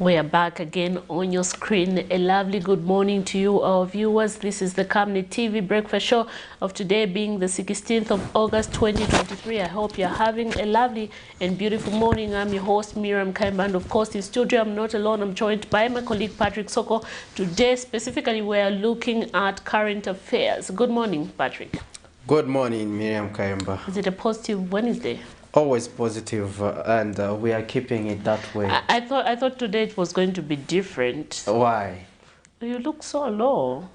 We are back again on your screen. A lovely good morning to you, our viewers. This is the Camnet TV breakfast show of today being the 16th of August 2023. I hope you're having a lovely and beautiful morning. I'm your host, Miriam Kaimba, and of course in studio I'm not alone. I'm joined by my colleague Patrick Soko. Today specifically we are looking at current affairs. Good morning, Patrick. Good morning, Miriam Kaimba. Is it a positive Wednesday? Always positive, and we are keeping it that way. I thought today it was going to be different. Why? You look so low.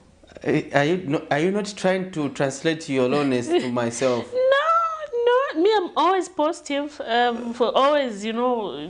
Are you not trying to translate your lowness to myself? No, me, I'm always positive. For always,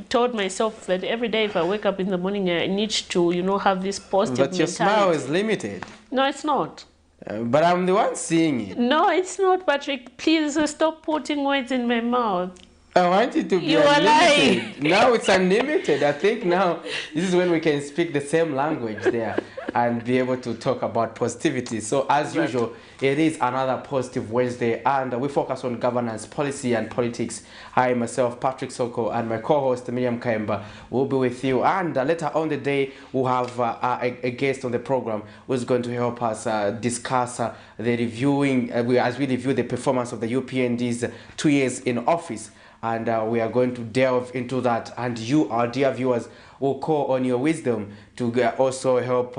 told myself that every day if I wake up in the morning, I need to, have this positive But your mentality. smile is limited. No, it's not. But I'm the one seeing it. No, it's not, Patrick. Please stop putting words in my mouth. I want it to be You are lying. unlimited. Now it's unlimited. I think now this is when we can speak the same language there and be able to talk about positivity. So as usual, it is another positive Wednesday, and we focus on governance, policy and politics. I myself, Patrick Soko, and my co-host Miriam Kaimba will be with you. And later on the day, we'll have a guest on the program who's going to help us discuss the reviewing, as we review the performance of the UPND'S 2 years in office. And we are going to delve into that, and you, our dear viewers, will call on your wisdom to also help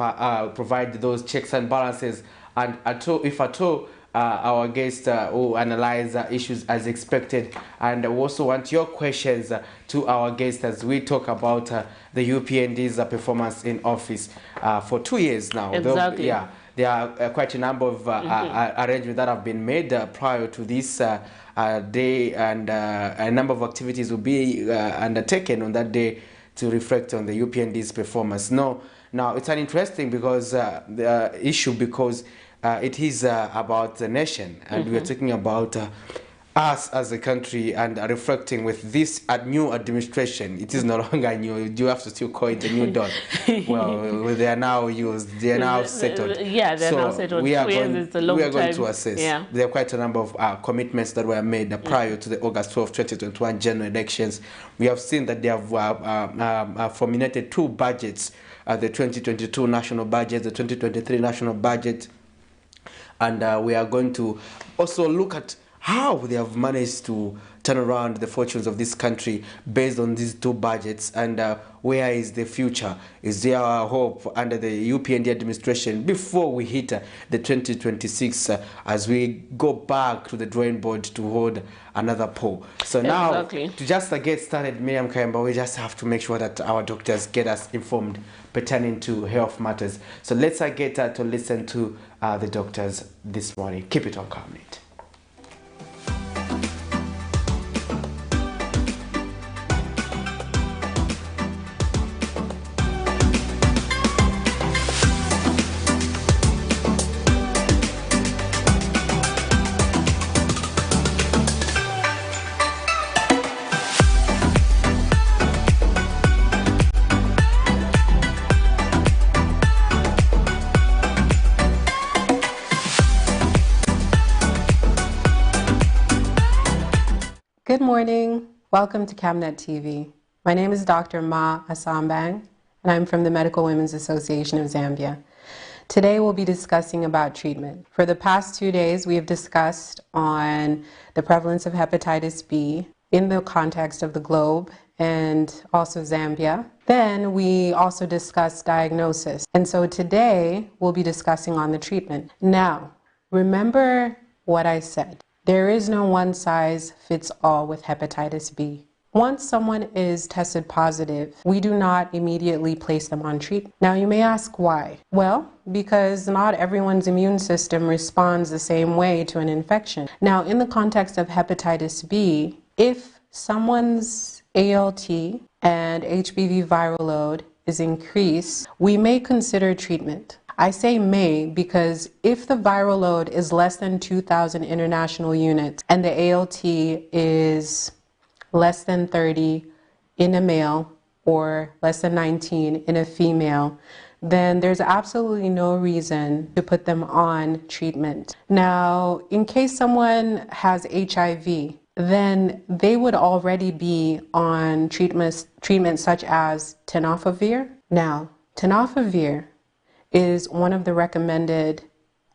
provide those checks and balances, and if at all our guest will analyze issues as expected. And we also want your questions to our guest as we talk about the UPND'S performance in office for 2 years now. Exactly. There are quite a number of arrangements that have been made prior to this day, and a number of activities will be undertaken on that day to reflect on the UPND'S performance. Now it's an interesting issue because it is about the nation, and we are talking about us as a country, and reflecting with this new administration. It is no longer new. You have to still call it the new dawn. Well, they are now used. They are now settled. Yeah, they are now settled. We are going to assess. Yeah. There are quite a number of commitments that were made prior to the August 12, 2021 general elections. We have seen that they have formulated two budgets: the 2022 national budget, the 2023 national budget, and we are going to also look at how they have managed to turn around the fortunes of this country based on these two budgets, and where is the future? Is there a hope under the UPND administration before we hit the 2026 as we go back to the drawing board to hold another poll? So now, to just get started, Miriam Kaimba, we just have to make sure that our doctors get us informed pertaining to health matters. So let's get to listen to the doctors this morning. Keep it on Camnet. Good morning. Welcome to Camnet TV. My name is Dr. Ma Asambang, and I'm from the Medical Women's Association of Zambia. Today we'll be discussing about treatment. For the past 2 days, we have discussed on the prevalence of hepatitis B in the context of the globe and also Zambia. Then we also discussed diagnosis. And so today we'll be discussing on the treatment. Now, remember what I said. There is no one size fits all with hepatitis B. Once someone is tested positive, we do not immediately place them on treatment. Now you may ask why. Well, because not everyone's immune system responds the same way to an infection. Now in the context of hepatitis B, if someone's ALT and HBV viral load is increased, we may consider treatment. I say may because if the viral load is less than 2,000 international units and the ALT is less than 30 in a male or less than 19 in a female, then there's absolutely no reason to put them on treatment. Now, in case someone has HIV, then they would already be on treatments such as tenofovir. Now, tenofovir is one of the recommended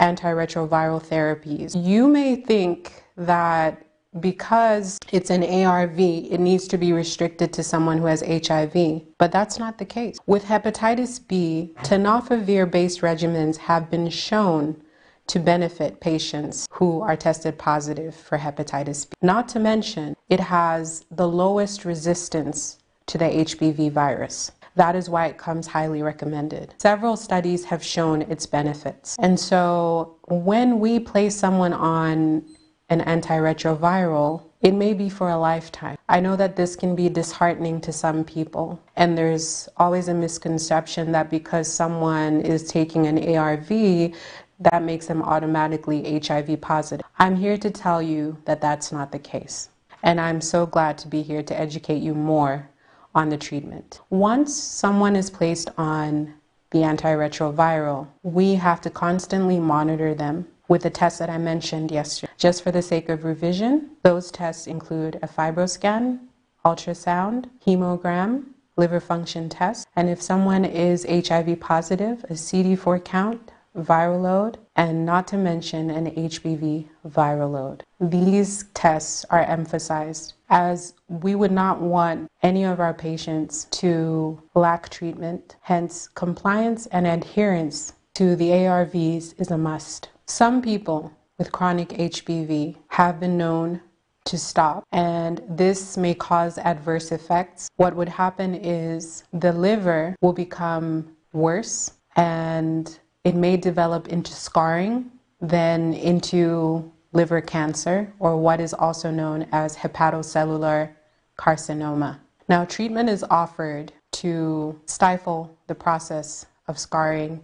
antiretroviral therapies. You may think that because it's an ARV, it needs to be restricted to someone who has HIV, but that's not the case. With hepatitis B, tenofovir-based regimens have been shown to benefit patients who are tested positive for hepatitis B. Not to mention, it has the lowest resistance to the HBV virus. That is why it comes highly recommended. Several studies have shown its benefits. And so when we place someone on an antiretroviral, it may be for a lifetime. I know that this can be disheartening to some people, and there's always a misconception that because someone is taking an ARV, that makes them automatically HIV positive. I'm here to tell you that that's not the case, and I'm so glad to be here to educate you more on the treatment. Once someone is placed on the antiretroviral, we have to constantly monitor them with the tests that I mentioned yesterday. Just for the sake of revision, those tests include a fibroscan, ultrasound, hemogram, liver function test, and if someone is HIV positive, a CD4 count, viral load, and not to mention an HBV viral load. These tests are emphasized as we would not want any of our patients to lack treatment. Hence, compliance and adherence to the ARVs is a must. Some people with chronic HBV have been known to stop, and this may cause adverse effects. What would happen is the liver will become worse, and it may develop into scarring, then into liver cancer, or what is also known as hepatocellular carcinoma. Now, treatment is offered to stifle the process of scarring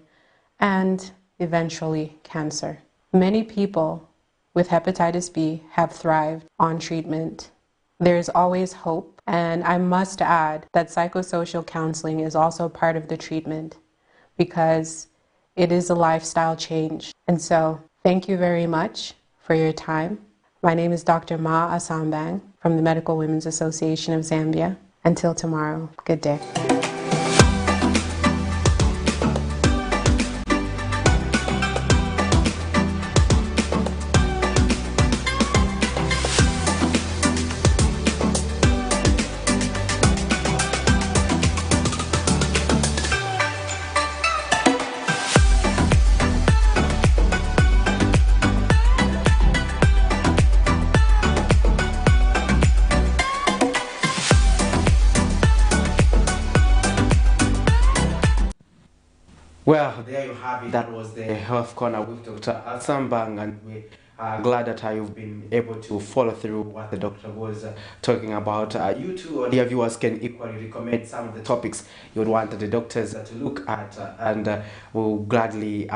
and eventually cancer. Many people with hepatitis B have thrived on treatment. There is always hope, and I must add that psychosocial counseling is also part of the treatment because it is a lifestyle change. And so, thank you very much for your time. My name is Dr. Ma Asambang from the Medical Women's Association of Zambia. Until tomorrow, good day. Well, there you have it. That was the Health Corner with Dr. Asambang, and we are glad that you've been able to follow through what the doctor was talking about. You too, dear viewers, can equally recommend some of the topics you would want the doctors to look at, and we'll gladly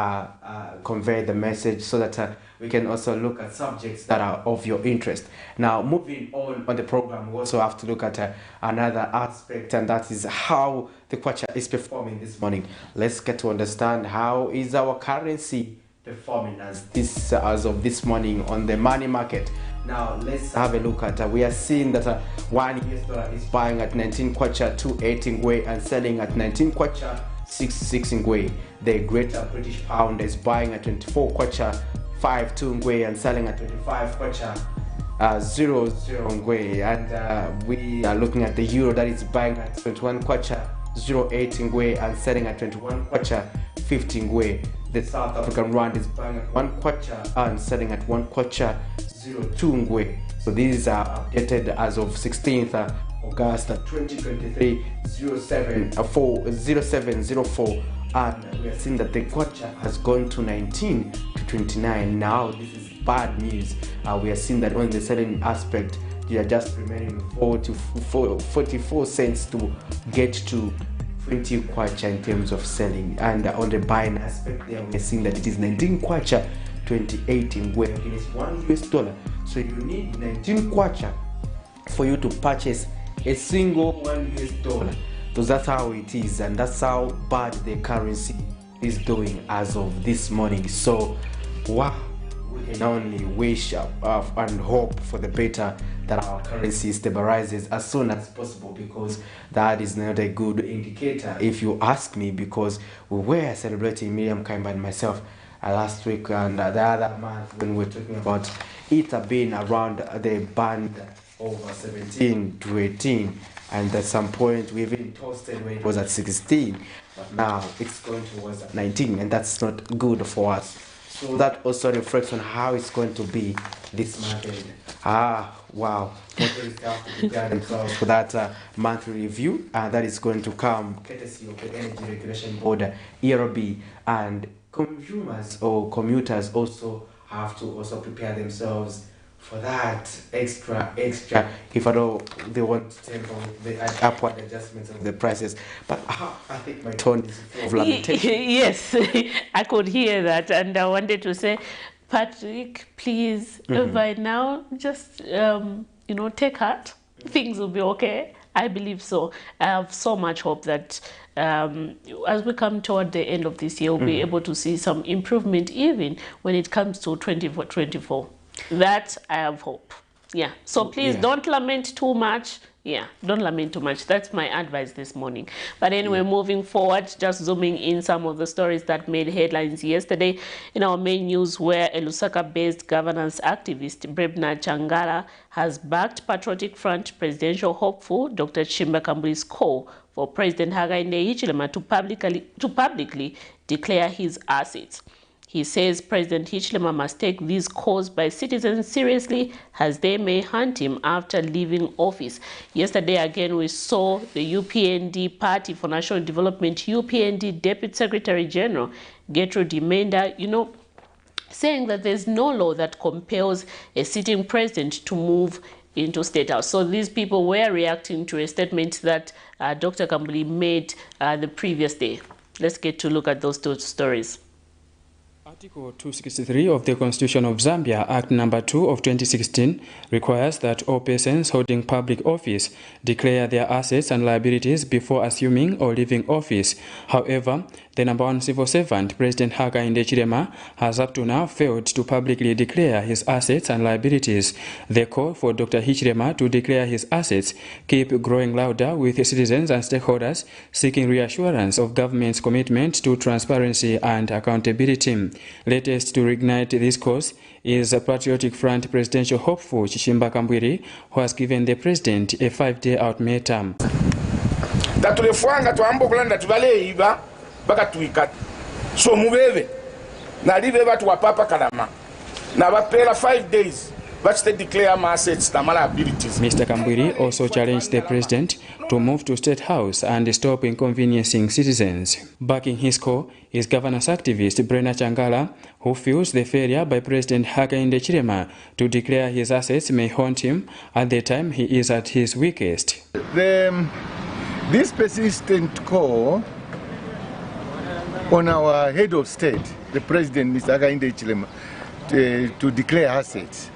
convey the message so that we can also look at subjects that are of your interest. Now, moving on the program, we also have to look at another aspect, and that is how the kwacha is performing this morning. Let's get to understand how is our currency performing as of this morning on the money market. Now, let's have a look at we are seeing that $1 is buying at 19 kwacha 28 ngwe and selling at 19 kwacha 66 ngwe. The Greater British Pound is buying at 24 kwacha 52 ngwe and selling at 25 kwacha 00 ngwe. And we are looking at the euro that is buying at 21 kwacha 08 ngwe and selling at 21 kwacha 50 ngwe. The South African rand is buying at 1 kwacha and selling at 1 kwacha 02 ngwe. So these are updated as of 16th August 2023 0704, and we are seeing that the kwacha has gone to 19 to 29. Now this is bad news. We are seeing that on the selling aspect they are just remaining 44 cents to get to 20 kwacha in terms of selling, and on the buying aspect there we're seeing that it is 19 kwacha 28 ngwe against $1. So you need 19 kwacha for you to purchase a single $1. So that's how it is, and that's how bad the currency is doing as of this morning. So wow, we can only wish and hope for the better that our currency stabilizes as soon as possible, because that is not a good indicator, if you ask me, because we were celebrating Miriam Kaimba and myself last week and the other month when we were talking about it being around the band over 17 to 18, and at some point we even toasted when it was at 16, but now it's going towards 19, and that's not good for us. So that also reflects on how it's going to be this month end. Wow. Motorists have to prepare themselves for that monthly review, and that is going to come courtesy of the Energy Regulation Board, ERB, and consumers or commuters also have to also prepare themselves for that extra, if at all they want to take on the upward adjustments of the prices. But I think my tone is full of lamentation. Yes, I could hear that, and I wanted to say, Patrick, please, by now, just take heart. Things will be okay. I believe so. I have so much hope that as we come toward the end of this year, we'll be able to see some improvement, even when it comes to 2024. That I have hope. Yeah. So please don't lament too much. Yeah, don't lament too much. That's my advice this morning. But anyway, moving forward, just zooming in some of the stories that made headlines yesterday in our main news, where a Lusaka-based governance activist, Brebna Changala, has backed Patriotic Front presidential hopeful Dr. Chimba Kambuli's call for President Hakainde Hichilema to publicly declare his assets. He says President Hichilema must take these calls by citizens seriously, as they may hunt him after leaving office. Yesterday, again, we saw the UPND Party for National Development, UPND Deputy Secretary General, Gertrude Dimenda, saying that there's no law that compels a sitting president to move into State House. So these people were reacting to a statement that Dr. Kambuli made the previous day. Let's get to look at those two stories. Article 263 of the Constitution of Zambia, Act Number 2 of 2016, requires that all persons holding public office declare their assets and liabilities before assuming or leaving office. However, the number one civil servant, President Hakainde Hichilema, has up to now failed to publicly declare his assets and liabilities. The call for Dr. Hichilema to declare his assets keep growing louder, with citizens and stakeholders seeking reassurance of government's commitment to transparency and accountability. Latest to reignite this cause is a Patriotic Front presidential hopeful Chimba Kambuiri, who has given the president a 5-day ultimatum. So mubeve na live batu wa papa kalama na bapela 5 days but they declare my assets and liabilities. Mr. Kambuiri also challenged the president to move to State House and stop inconveniencing citizens. Backing his call is governance activist Brebna Changala, who feels the failure by President Hakainde Hichilema to declare his assets may haunt him at the time he is at his weakest. This persistent call on our head of state, the president, Mr. Hakainde Hichilema, to declare assets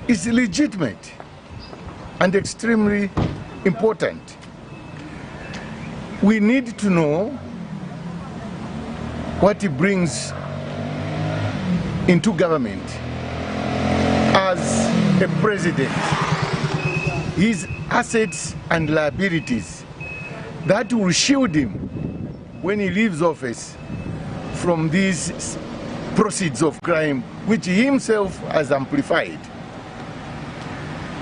is legitimate and extremely important. We need to know what he brings into government as a president, his assets and liabilities that will shield him when he leaves office from these proceeds of crime which he himself has amplified.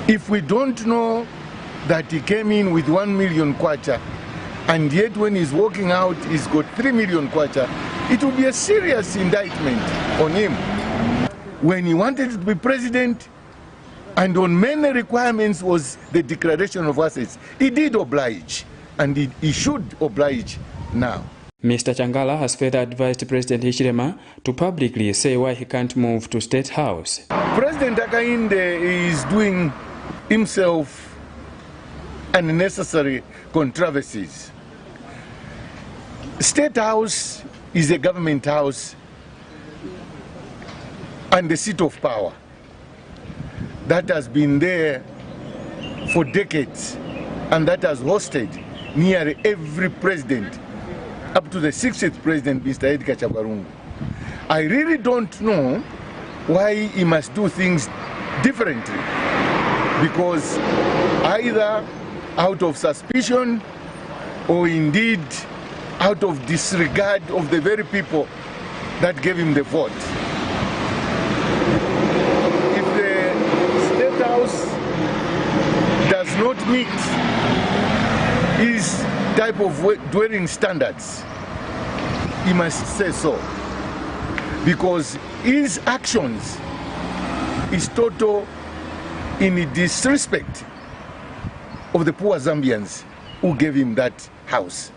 If we don't know that he came in with 1 million kwacha, and yet when he's walking out he's got 3 million kwacha, it will be a serious indictment on him. When he wanted to be president, and on many requirements was the declaration of assets, he did oblige, and he should oblige now. Mr. Changala has further advised President Hichilema to publicly say why he can't move to State House. President Hakainde is doing himself unnecessary controversies. State House is a government house and the seat of power that has been there for decades and that has hosted nearly every president up to the 60th president, Mr. Edgar Chagwarungu. I really don't know why he must do things differently. because either out of suspicion or indeed out of disregard of the very people that gave him the vote. If the State House does not meet his type of dwelling standards, he must say so, because his actions is total in disrespect of the poor Zambians who gave him that house.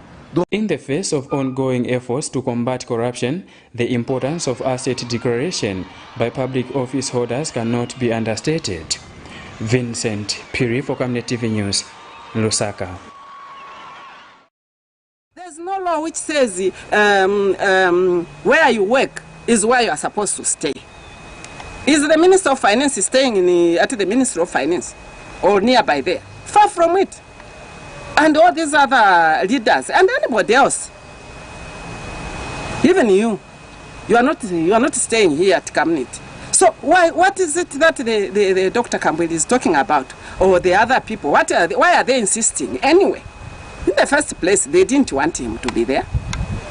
In the face of ongoing efforts to combat corruption, the importance of asset declaration by public office holders cannot be understated. Vincent Piri for Camnet TV News, Lusaka. There's no law which says where you work is where you are supposed to stay. Is the Minister of Finance staying at the Ministry of Finance or nearby there? Far from it. And all these other leaders and anybody else, even you are not staying here at Camnet. So what is it that the Dr. Campbell is talking about, or the other people? Why are they insisting anyway? In the first place, they didn't want him to be there,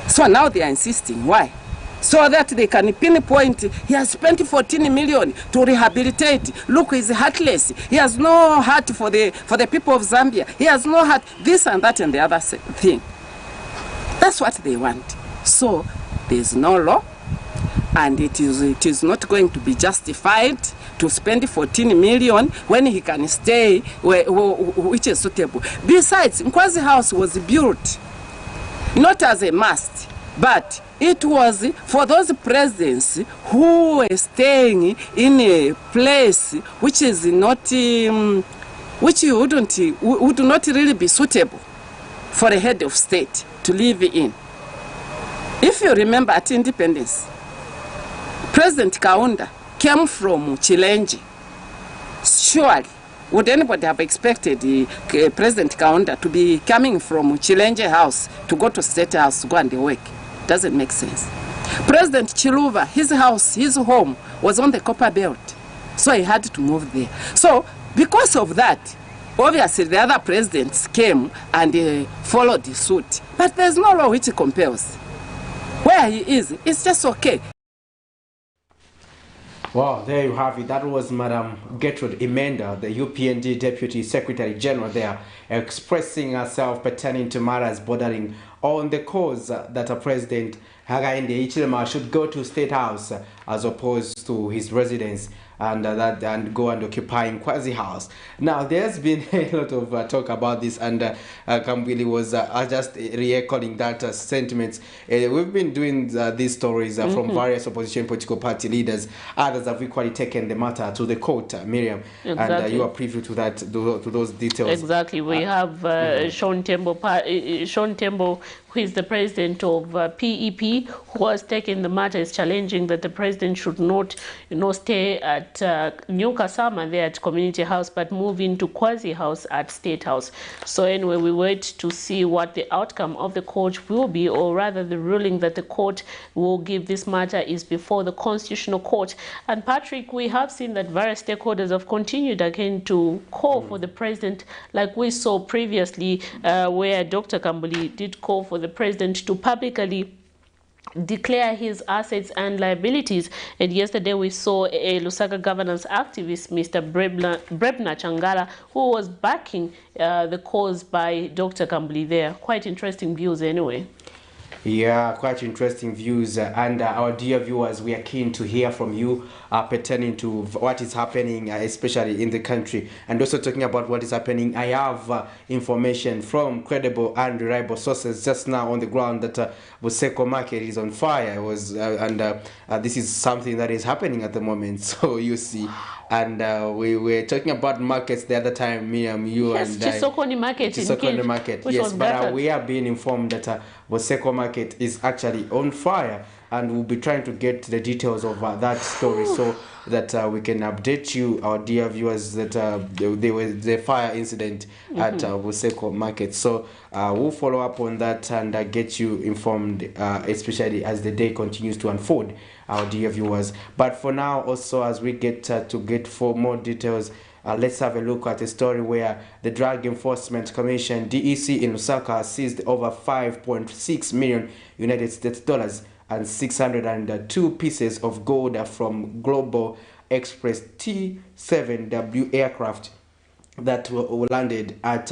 so now they are insisting. Why? So that they can pinpoint he has spent 14 million to rehabilitate. Look, he's heartless. He has no heart for the people of Zambia. He has no heart, this and that and the other thing. That's what they want. So there's no law, and it is not going to be justified to spend 14 million when he can stay which is suitable. Besides, Nkwazi House was built not as a must, but it was for those presidents who were staying in a place which is not, which would not really be suitable for a head of state to live in. If you remember at independence, President Kaunda came from Chilenji. Surely, would anybody have expected President Kaunda to be coming from Chilenji House to go to State House to go and work? Doesn't make sense. President Chiluba, his house, his home was on the Copper Belt, so he had to move there. So because of that, obviously the other presidents came and followed the suit. But there's no law which compels. Where he is, it's just okay. Well, there you have it. That was Madam Gertrude Imenda, the UPND Deputy Secretary General there, expressing herself pertaining to matters bordering on the cause that a President Hakainde Hichilema should go to State House as opposed to his residence and go and occupy Nkwazi House. Now, there's been a lot of talk about this, and Kambili was just re-echoing that sentiments. We've been doing these stories from various opposition political party leaders. Others have equally taken the matter to the court, Miriam, exactly. And you are privy to that, to those details. Exactly. We have Sean Tembo, who is the president of PEP, who has taken the matter, is challenging that the president should not, stay at New Kasama there at Community House, but move into Nkwazi House at State House. So anyway, we wait to see what the outcome of the court will be, or rather the ruling that the court will give this matter is before the Constitutional Court. And Patrick, we have seen that various stakeholders have continued again to call for the president, like we saw previously, where Dr. Kambuli did call for the president to publicly declare his assets and liabilities. And yesterday we saw a Lusaka governance activist, Mr. Brebna Changala, who was backing the cause by Dr. Kambuli there. Quite interesting views anyway. Yeah, quite interesting views, and our dear viewers, we are keen to hear from you pertaining to what is happening, especially in the country, and also talking about what is happening. I have information from credible and reliable sources just now on the ground that Buseko market is on fire. It was, this is something that is happening at the moment. So you see. And we were talking about markets the other time, Miriam, you yes, and Chisokoni market. Chisokoni market, yes, but we are being informed that Buseko market is actually on fire, and we'll be trying to get the details of that story so that we can update you, our dear viewers, that there was the fire incident at Buseko market. So we'll follow up on that and get you informed, especially as the day continues to unfold, our dear viewers. But for now, also, as we get to get for more details, Let's have a look at a story where the Drug Enforcement Commission, DEC, in Lusaka seized over 5.6 million United States dollars and 602 pieces of gold from Global Express T-7W aircraft that were landed at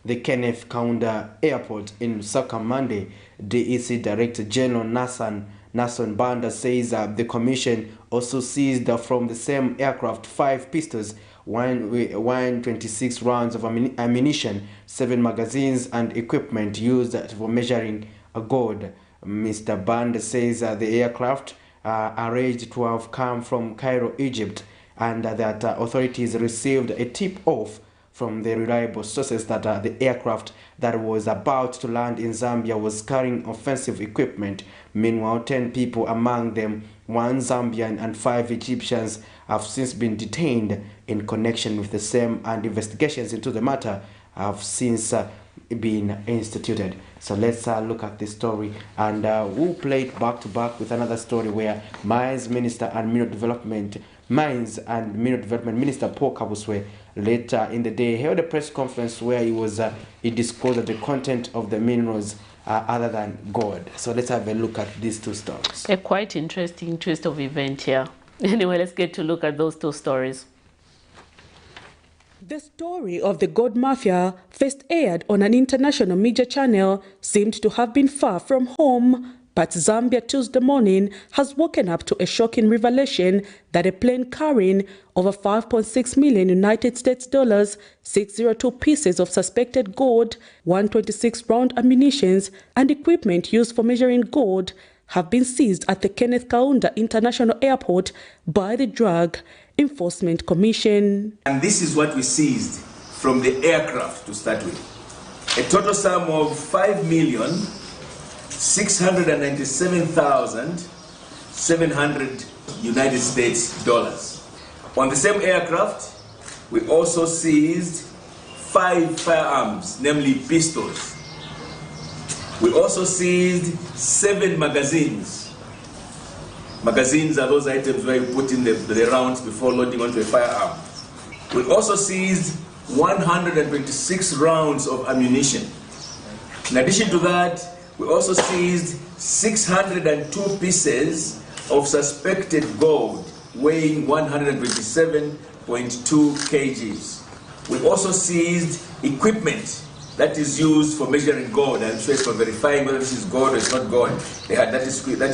the Kenneth Kaunda Airport in Lusaka Monday. DEC Director General Nason Banda says the commission also seized from the same aircraft 5 pistols, 126 rounds of ammunition, 7 magazines, and equipment used for measuring gold. Mr. Banda says the aircraft are alleged to have come from Cairo, Egypt, and that authorities received a tip-off from the reliable sources that the aircraft that was about to land in Zambia was carrying offensive equipment. Meanwhile, 10 people, among them 1 Zambian and 5 Egyptians, have since been detained in connection with the same, and investigations into the matter have since been instituted. So let's look at this story, and we'll play it back to back with another story where Mines and Mineral Development Minister Paul Kabuswe later in the day held a press conference where he disclosed the content of the minerals other than gold. So let's have a look at these 2 stories. A quite interesting twist of event here. Anyway, let's get to look at those 2 stories. The story of the gold mafia, first aired on an international media channel, seemed to have been far from home. But Zambia Tuesday morning has woken up to a shocking revelation that a plane carrying over 5.6 million United States dollars, 602 pieces of suspected gold, 126 round ammunitions, and equipment used for measuring gold have been seized at the Kenneth Kaunda International Airport by the Drug Enforcement Commission. And this is what we seized from the aircraft to start with. A total sum of 5,697,700 United States dollars. On the same aircraft, we also seized 5 firearms, namely pistols. We also seized 7 magazines. Magazines are those items where you put in the rounds before loading onto a firearm. We also seized 126 rounds of ammunition. In addition to that, we also seized 602 pieces of suspected gold weighing 127.2 kgs. We also seized equipment that is used for measuring gold, and so for verifying whether this is gold or it's not gold. They had that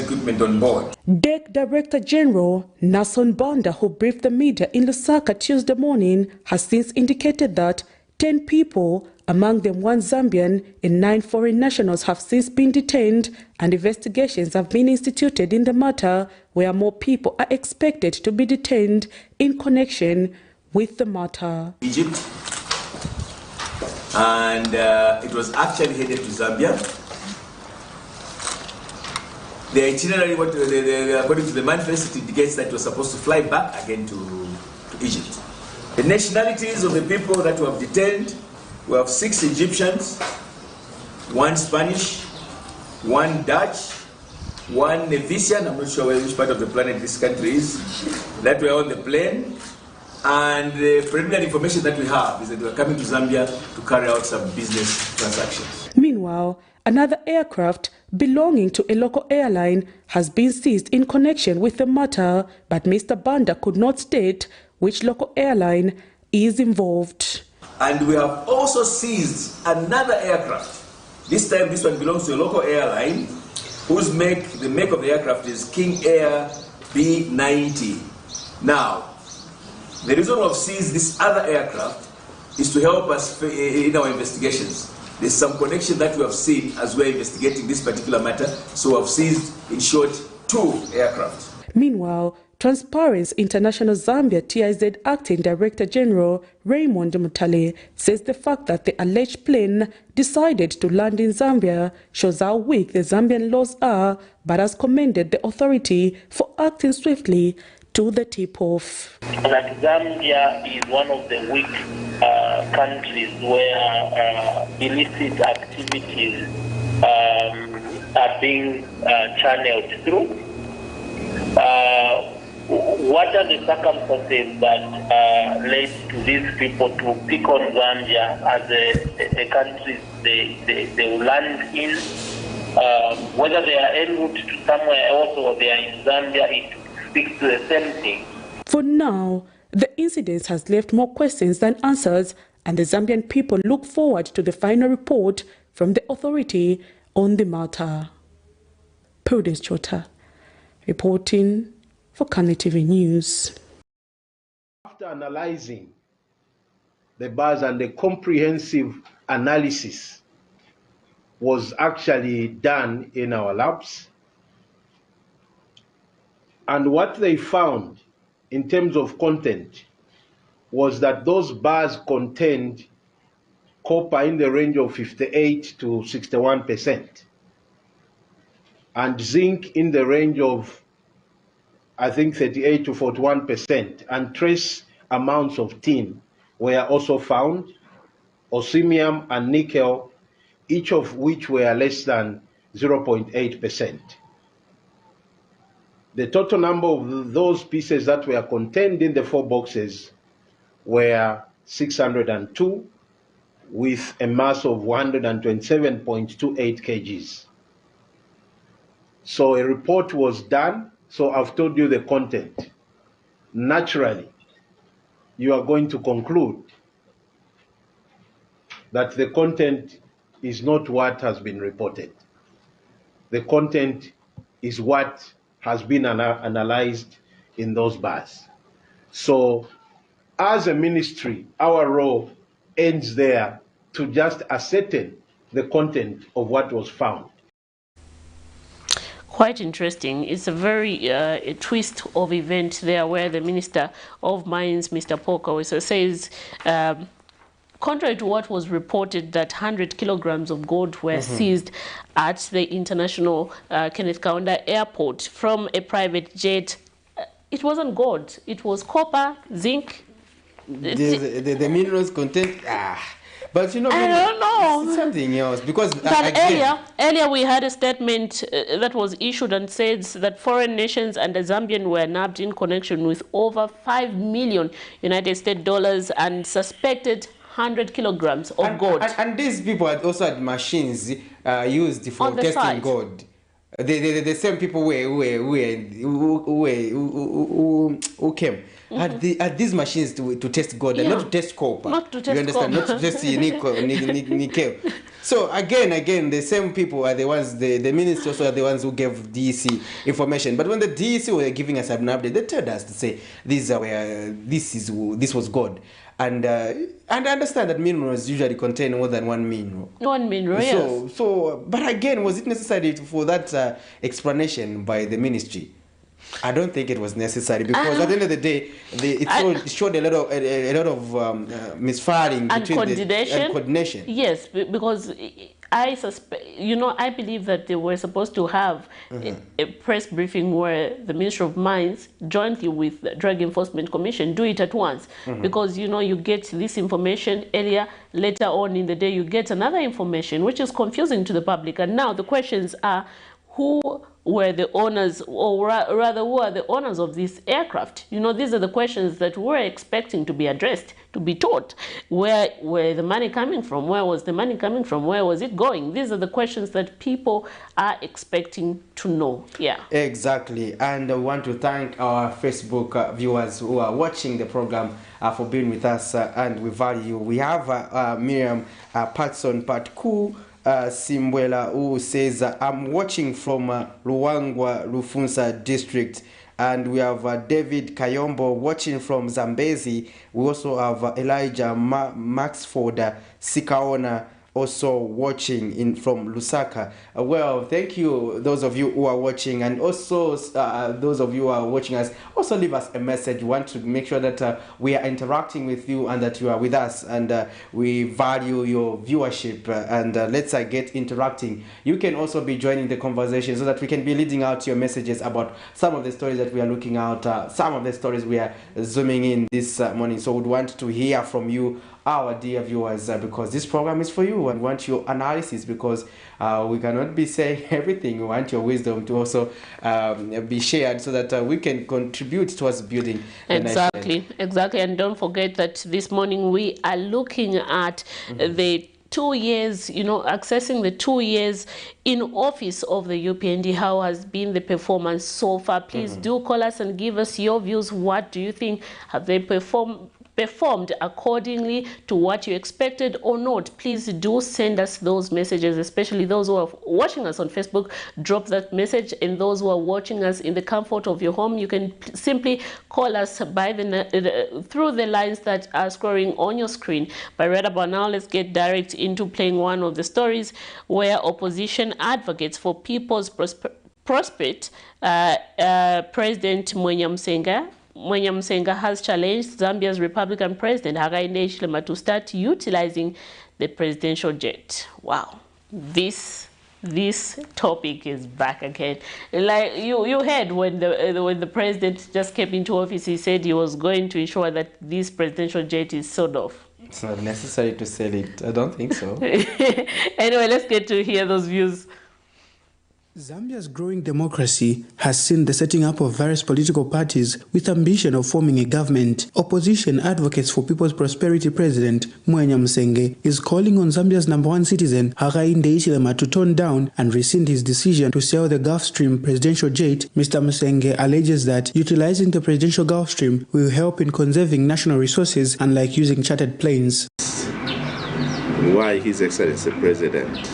equipment on board. DEC Director General Nason Banda, who briefed the media in Lusaka Tuesday morning, has since indicated that 10 people, among them 1 Zambian and 9 foreign nationals, have since been detained, and investigations have been instituted in the matter, where more people are expected to be detained in connection with the matter. Egypt, and it was actually headed to Zambia. The itinerary, according to the manifest, it indicates that it was supposed to fly back again to Egypt. The nationalities of the people that we have detained, we have 6 Egyptians, 1 Spanish, 1 Dutch, 1 Nevisian, I'm not sure which part of the planet this country is, that were on the plane. And the preliminary information that we have is that we are coming to Zambia to carry out some business transactions. Meanwhile, another aircraft belonging to a local airline has been seized in connection with the matter, but Mr. Banda could not state which local airline is involved. And we have also seized another aircraft. This time this one belongs to a local airline whose the make of the aircraft is King Air B90. Now, the reason we have seized this other aircraft is to help us in our investigations. There's some connection that we have seen as we're investigating this particular matter, so we have seized, in short, 2 aircraft. Meanwhile, Transparency International Zambia TIZ Acting Director General Raymond Mutale says the fact that the alleged plane decided to land in Zambia shows how weak the Zambian laws are, but has commended the authority for acting swiftly to the tip-off. That Zambia is one of the weak countries where illicit activities are being channeled through. what are the circumstances that led to these people to pick on Zambia as a country they will land in? Whether they are en route to somewhere else or they are in Zambia, it speaks to the same thing. For now, the incident has left more questions than answers, and the Zambian people look forward to the final report from the authority on the matter. Prudence Chota, reporting for Camnet TV News. After analyzing the bars and the comprehensive analysis was actually done in our labs, and what they found in terms of content was that those bars contained copper in the range of 58 to 61%, and zinc in the range of, I think, 38 to 41%, and trace amounts of tin were also found, osmium and nickel, each of which were less than 0.8%. The total number of those pieces that were contained in the 4 boxes were 602, with a mass of 127.28 kgs. So a report was done. So I've told you the content. Naturally, you are going to conclude that the content is not what has been reported. The content is what has been analyzed in those bars. So as a ministry, our role ends there to just ascertain the content of what was found. Quite interesting. It's a very a twist of event there where the Minister of Mines, Mr. Poka, says, contrary to what was reported that 100 kilograms of gold were seized at the International Kenneth Kaunda Airport from a private jet, it wasn't gold. It was copper, zinc. The minerals content. But you know, I don't know. It's something else, because but earlier we had a statement that was issued and said that foreign nations and the Zambian were nabbed in connection with over $5 million United States dollars and suspected 100 kilograms of gold. And these people had also had machines used for testing gold. The same people who came had these machines to test gold, and not to test copper. Not to test, you understand? Not to test nickel. So again, the same people are the ones. The ministry also are the ones who gave DEC information. But when the DEC were giving us an update, they told us to say this was gold. And I understand that minerals usually contain more than one mineral. One mineral, yes. But again, was it necessary for that explanation by the ministry? I don't think it was necessary, because at the end of the day, it showed a lot of misfiring and between coordination. Yes, because I suspect, I believe that they were supposed to have a press briefing where the Ministry of Mines, jointly with the Drug Enforcement Commission, do it at once. Because, you get this information earlier, later on in the day, you get another information, which is confusing to the public. And now the questions are, who were the owners, or rather, who are the owners of this aircraft? These are the questions that we're expecting to be addressed, to be taught. Where the money coming from? Where was the money coming from? Where was it going? These are the questions that people are expecting to know. Yeah. Exactly. And I want to thank our Facebook viewers who are watching the program for being with us, and we value. We have Miriam Patson Patku Simbwela, who says, I'm watching from Luangwa, Rufunsa district. And we have David Kayombo watching from Zambezi. We also have Elijah Maxford Sikaona also watching from Lusaka. Well, thank you, those of you who are watching, and also those of you who are watching us, also leave us a message. We want to make sure that we are interacting with you and that you are with us, and we value your viewership, and let's get interacting. You can also be joining the conversation so that we can be leading out your messages about some of the stories that we are looking at, some of the stories we are zooming in this morning. So we'd want to hear from you our dear viewers, because this program is for you and want your analysis, because we cannot be saying everything. We want your wisdom to also be shared so that we can contribute towards building the nation. Exactly. And don't forget that this morning we are looking at the 2 years, accessing the 2 years in office of the UPND. How has been the performance so far? Please do call us and give us your views. What do you think? Have they performed accordingly to what you expected or not? Please do send us those messages, especially those who are watching us on Facebook. Drop that message, and those who are watching us in the comfort of your home, you can simply call us by through the lines that are scrolling on your screen. But right about now, let's get direct into playing one of the stories where opposition advocates for people's prospect, President Mwenya Msenga has challenged Zambia's Republican President Hakainde Hichilema to start utilizing the presidential jet. Wow, this topic is back again. Like you heard when the president just came into office, he said he was going to ensure that this presidential jet is sold off. It's not necessary to sell it. I don't think so. Anyway, let's get to hear those views. Zambia's growing democracy has seen the setting up of various political parties with ambition of forming a government. Opposition advocates for People's Prosperity President Mwenya Msenga is calling on Zambia's #1 citizen Hakainde Hichilema to tone down and rescind his decision to sell the Gulfstream presidential jet. Mr. Msenga alleges that utilizing the presidential Gulfstream will help in conserving national resources, unlike using chartered planes. Why His Excellency President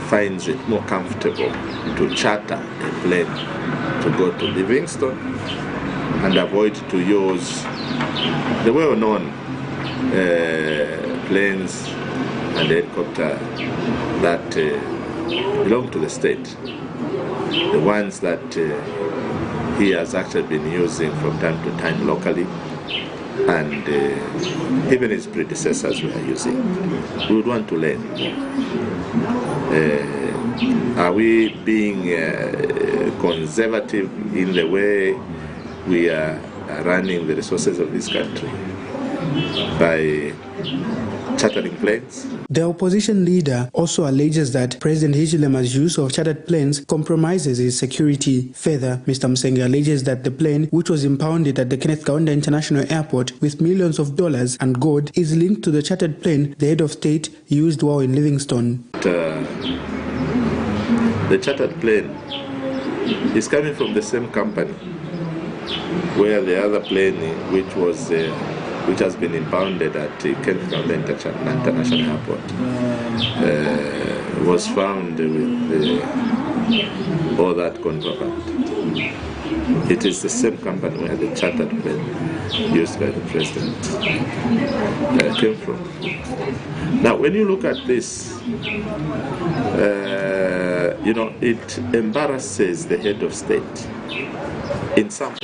finds it more comfortable to charter a plane to go to Livingstone and avoid to use the well-known planes and helicopter that belong to the state, the ones that he has actually been using from time to time locally, and even his predecessors were using. We would want to learn. Are we being conservative in the way we are running the resources of this country by chartering planes? The opposition leader also alleges that President Hichilema's use of chartered planes compromises his security. Further, Mr. Msenga alleges that the plane, which was impounded at the Kenneth Kaunda International Airport with millions of dollars and gold, is linked to the chartered plane the head of state used while in Livingstone. The chartered plane is coming from the same company where the other plane, which has been impounded at Kenneth Kaunda International Airport, was found with all that contraband. It is the same company where the chartered plane used by the president came from. Now, when you look at this, it embarrasses the head of state in some way.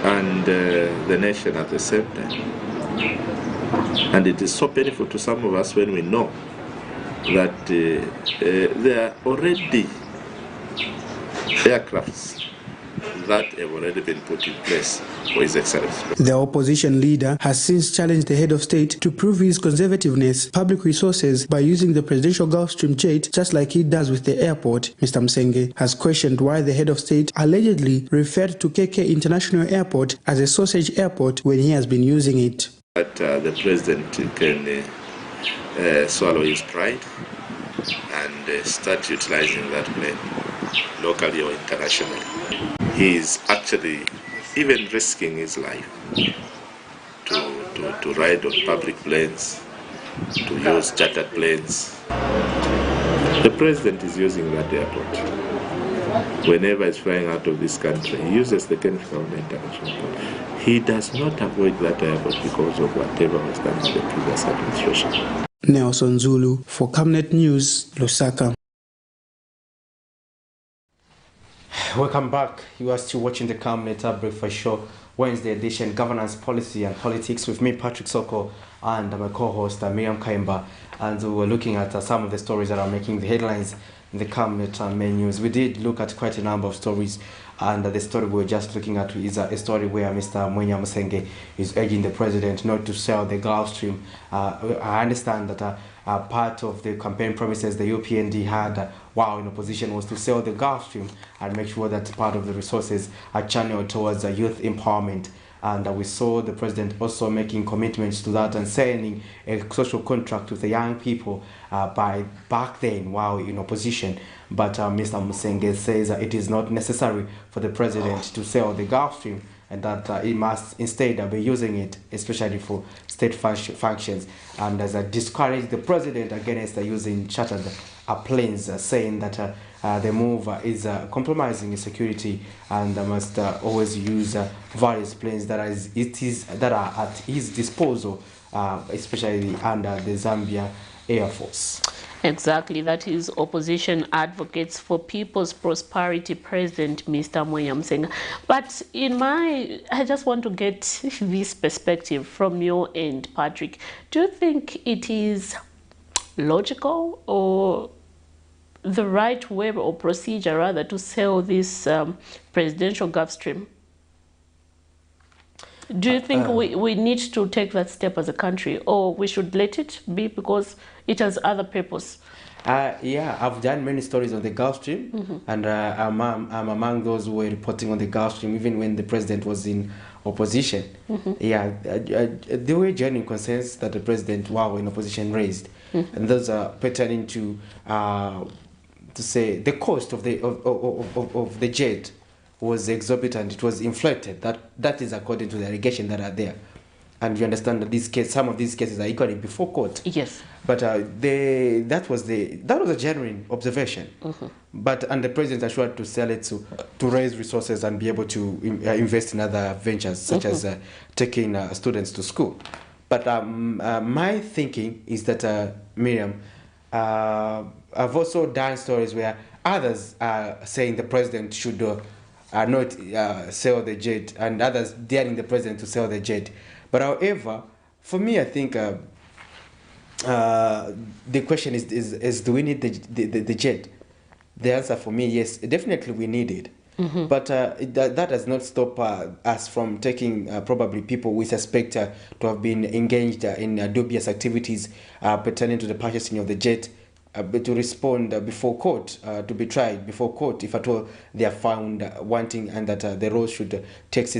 And the nation at the same time. And it is so painful to some of us when we know that there are already aircrafts that have already been put in place for His Excellency. The opposition leader has since challenged the head of state to prove his conservativeness, public resources, by using the presidential Gulfstream jet just like he does with the airport. Mr. Msenga has questioned why the head of state allegedly referred to KK International Airport as a sausage airport when he has been using it. That the president can swallow his pride and start utilizing that plane locally or internationally. He is actually even risking his life to ride on public planes, to use chartered planes. The president is using that airport. Whenever he's flying out of this country, he uses the Kenneth Kaunda International Airport. He does not avoid that airport because of whatever was done in the previous administration. Nelson Zulu for Camnet News, Lusaka. Welcome back. You are still watching the Camnet Breakfast Show, Wednesday edition, Governance, Policy and Politics, with me, Patrick Soko, and my co-host, Miriam Kaimba. And we were looking at some of the stories that are making the headlines in the Camnet main news. We did look at quite a number of stories And the story we're just looking at is a story where Mr. Mwenya Musenge is urging the president not to sell the Gulf Stream. I understand that part of the campaign promises the UPND had while in opposition was to sell the Gulf Stream and make sure that part of the resources are channeled towards youth empowerment. And we saw the president also making commitments to that and signing a social contract with the young people by back then while in opposition. But Mr. Musenge says it is not necessary for the president to sell the Gulf Stream, and that he must instead be using it, especially for state functions, and as discouraged the president against using chartered planes, saying that the move is compromising security and must always use various planes that are at his disposal, especially under the Zambia Air Force. Exactly, that is opposition advocates for people's prosperity President Mr. Mwenya Musenge. But I just want to get this perspective from your end, Patrick. Do you think it is logical or the right way or procedure rather to sell this presidential Gulf Stream? Do you think we need to take that step as a country, or we should let it be because it has other purpose? Yeah, I've done many stories on the Gulf Stream, and I'm among those who were reporting on the Gulf Stream even when the president was in opposition. Yeah, there were genuine concerns that the president, while in opposition, raised, and those are pertaining to say the cost of the jet was exorbitant. It was inflated. That is according to the allegations that are there. And you understand that some of these cases are equally before court. Yes. But that was a genuine observation. And the president assured to sell it to raise resources and be able to invest in other ventures, such as taking students to school. But my thinking is that, Miriam, I've also done stories where others are saying the president should not sell the jet, and others daring the president to sell the jet. But however, for me, I think the question is do we need the jet? The answer for me, yes, definitely we need it. But that does not stop us from taking probably people we suspect to have been engaged in dubious activities pertaining to the purchasing of the jet, to respond before court, to be tried before court if at all they are found wanting, and that the law should take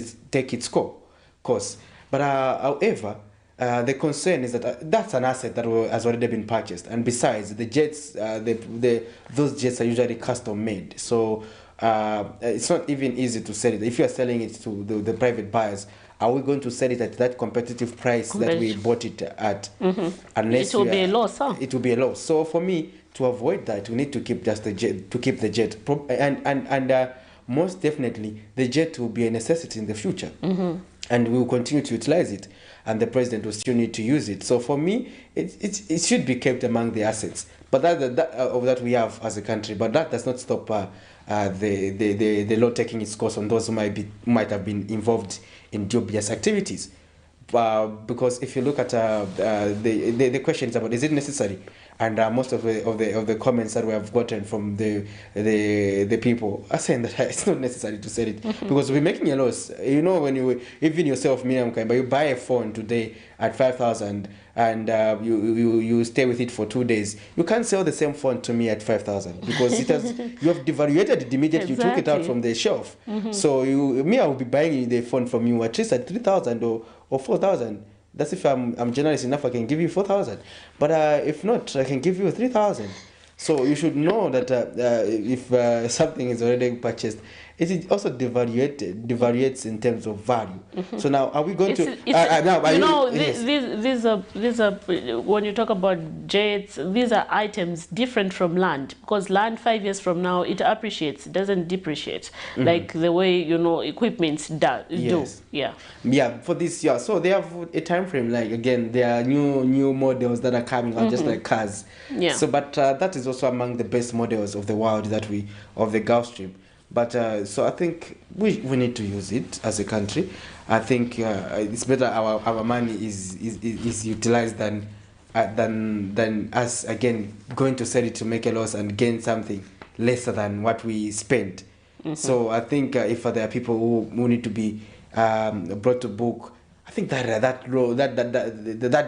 its course. But however, the concern is that that's an asset that has already been purchased, and besides, the jets, those jets are usually custom made, so it's not even easy to sell it. If you are selling it to the private buyers, are we going to sell it at that competitive price that we bought it at? Unless it will be a loss, huh? It will be a loss. So for me, to avoid that, we need to keep just the jet, and most definitely the jet will be a necessity in the future, and we will continue to utilize it, and the president will still need to use it. So for me, it should be kept among the assets, but that we have as a country. But that does not stop the law taking its course on those who might have been involved in dubious activities. Because if you look at the questions about is it necessary, and most of the comments that we have gotten from the people are saying that it's not necessary to sell it because we're making a loss. You know, when even yourself, Miriam Kamba, you buy a phone today at 5,000 and you stay with it for 2 days, you can't sell the same phone to me at 5,000 because you have devaluated it immediately. You took it out from the shelf. So I will be buying the phone from you at least at 3,000 or 4,000. That's if I'm generous enough, I can give you 4,000. But if not, I can give you 3,000. So you should know that if something is already purchased, it also devaluates in terms of value. So now, are we going these are when you talk about jets, these are items different from land, because land 5 years from now it appreciates, it doesn't depreciate like the way equipments do. Yeah. For this year, so they have a time frame. Like again, there are new models that are coming out, just like cars. Yeah. So, but that is also among the best models of the world of the Gulf Stream. But so I think we need to use it as a country. I think it's better our money is utilized than us again going to sell it to make a loss and gain something lesser than what we spent. So I think if there are people who need to be brought to book, I think that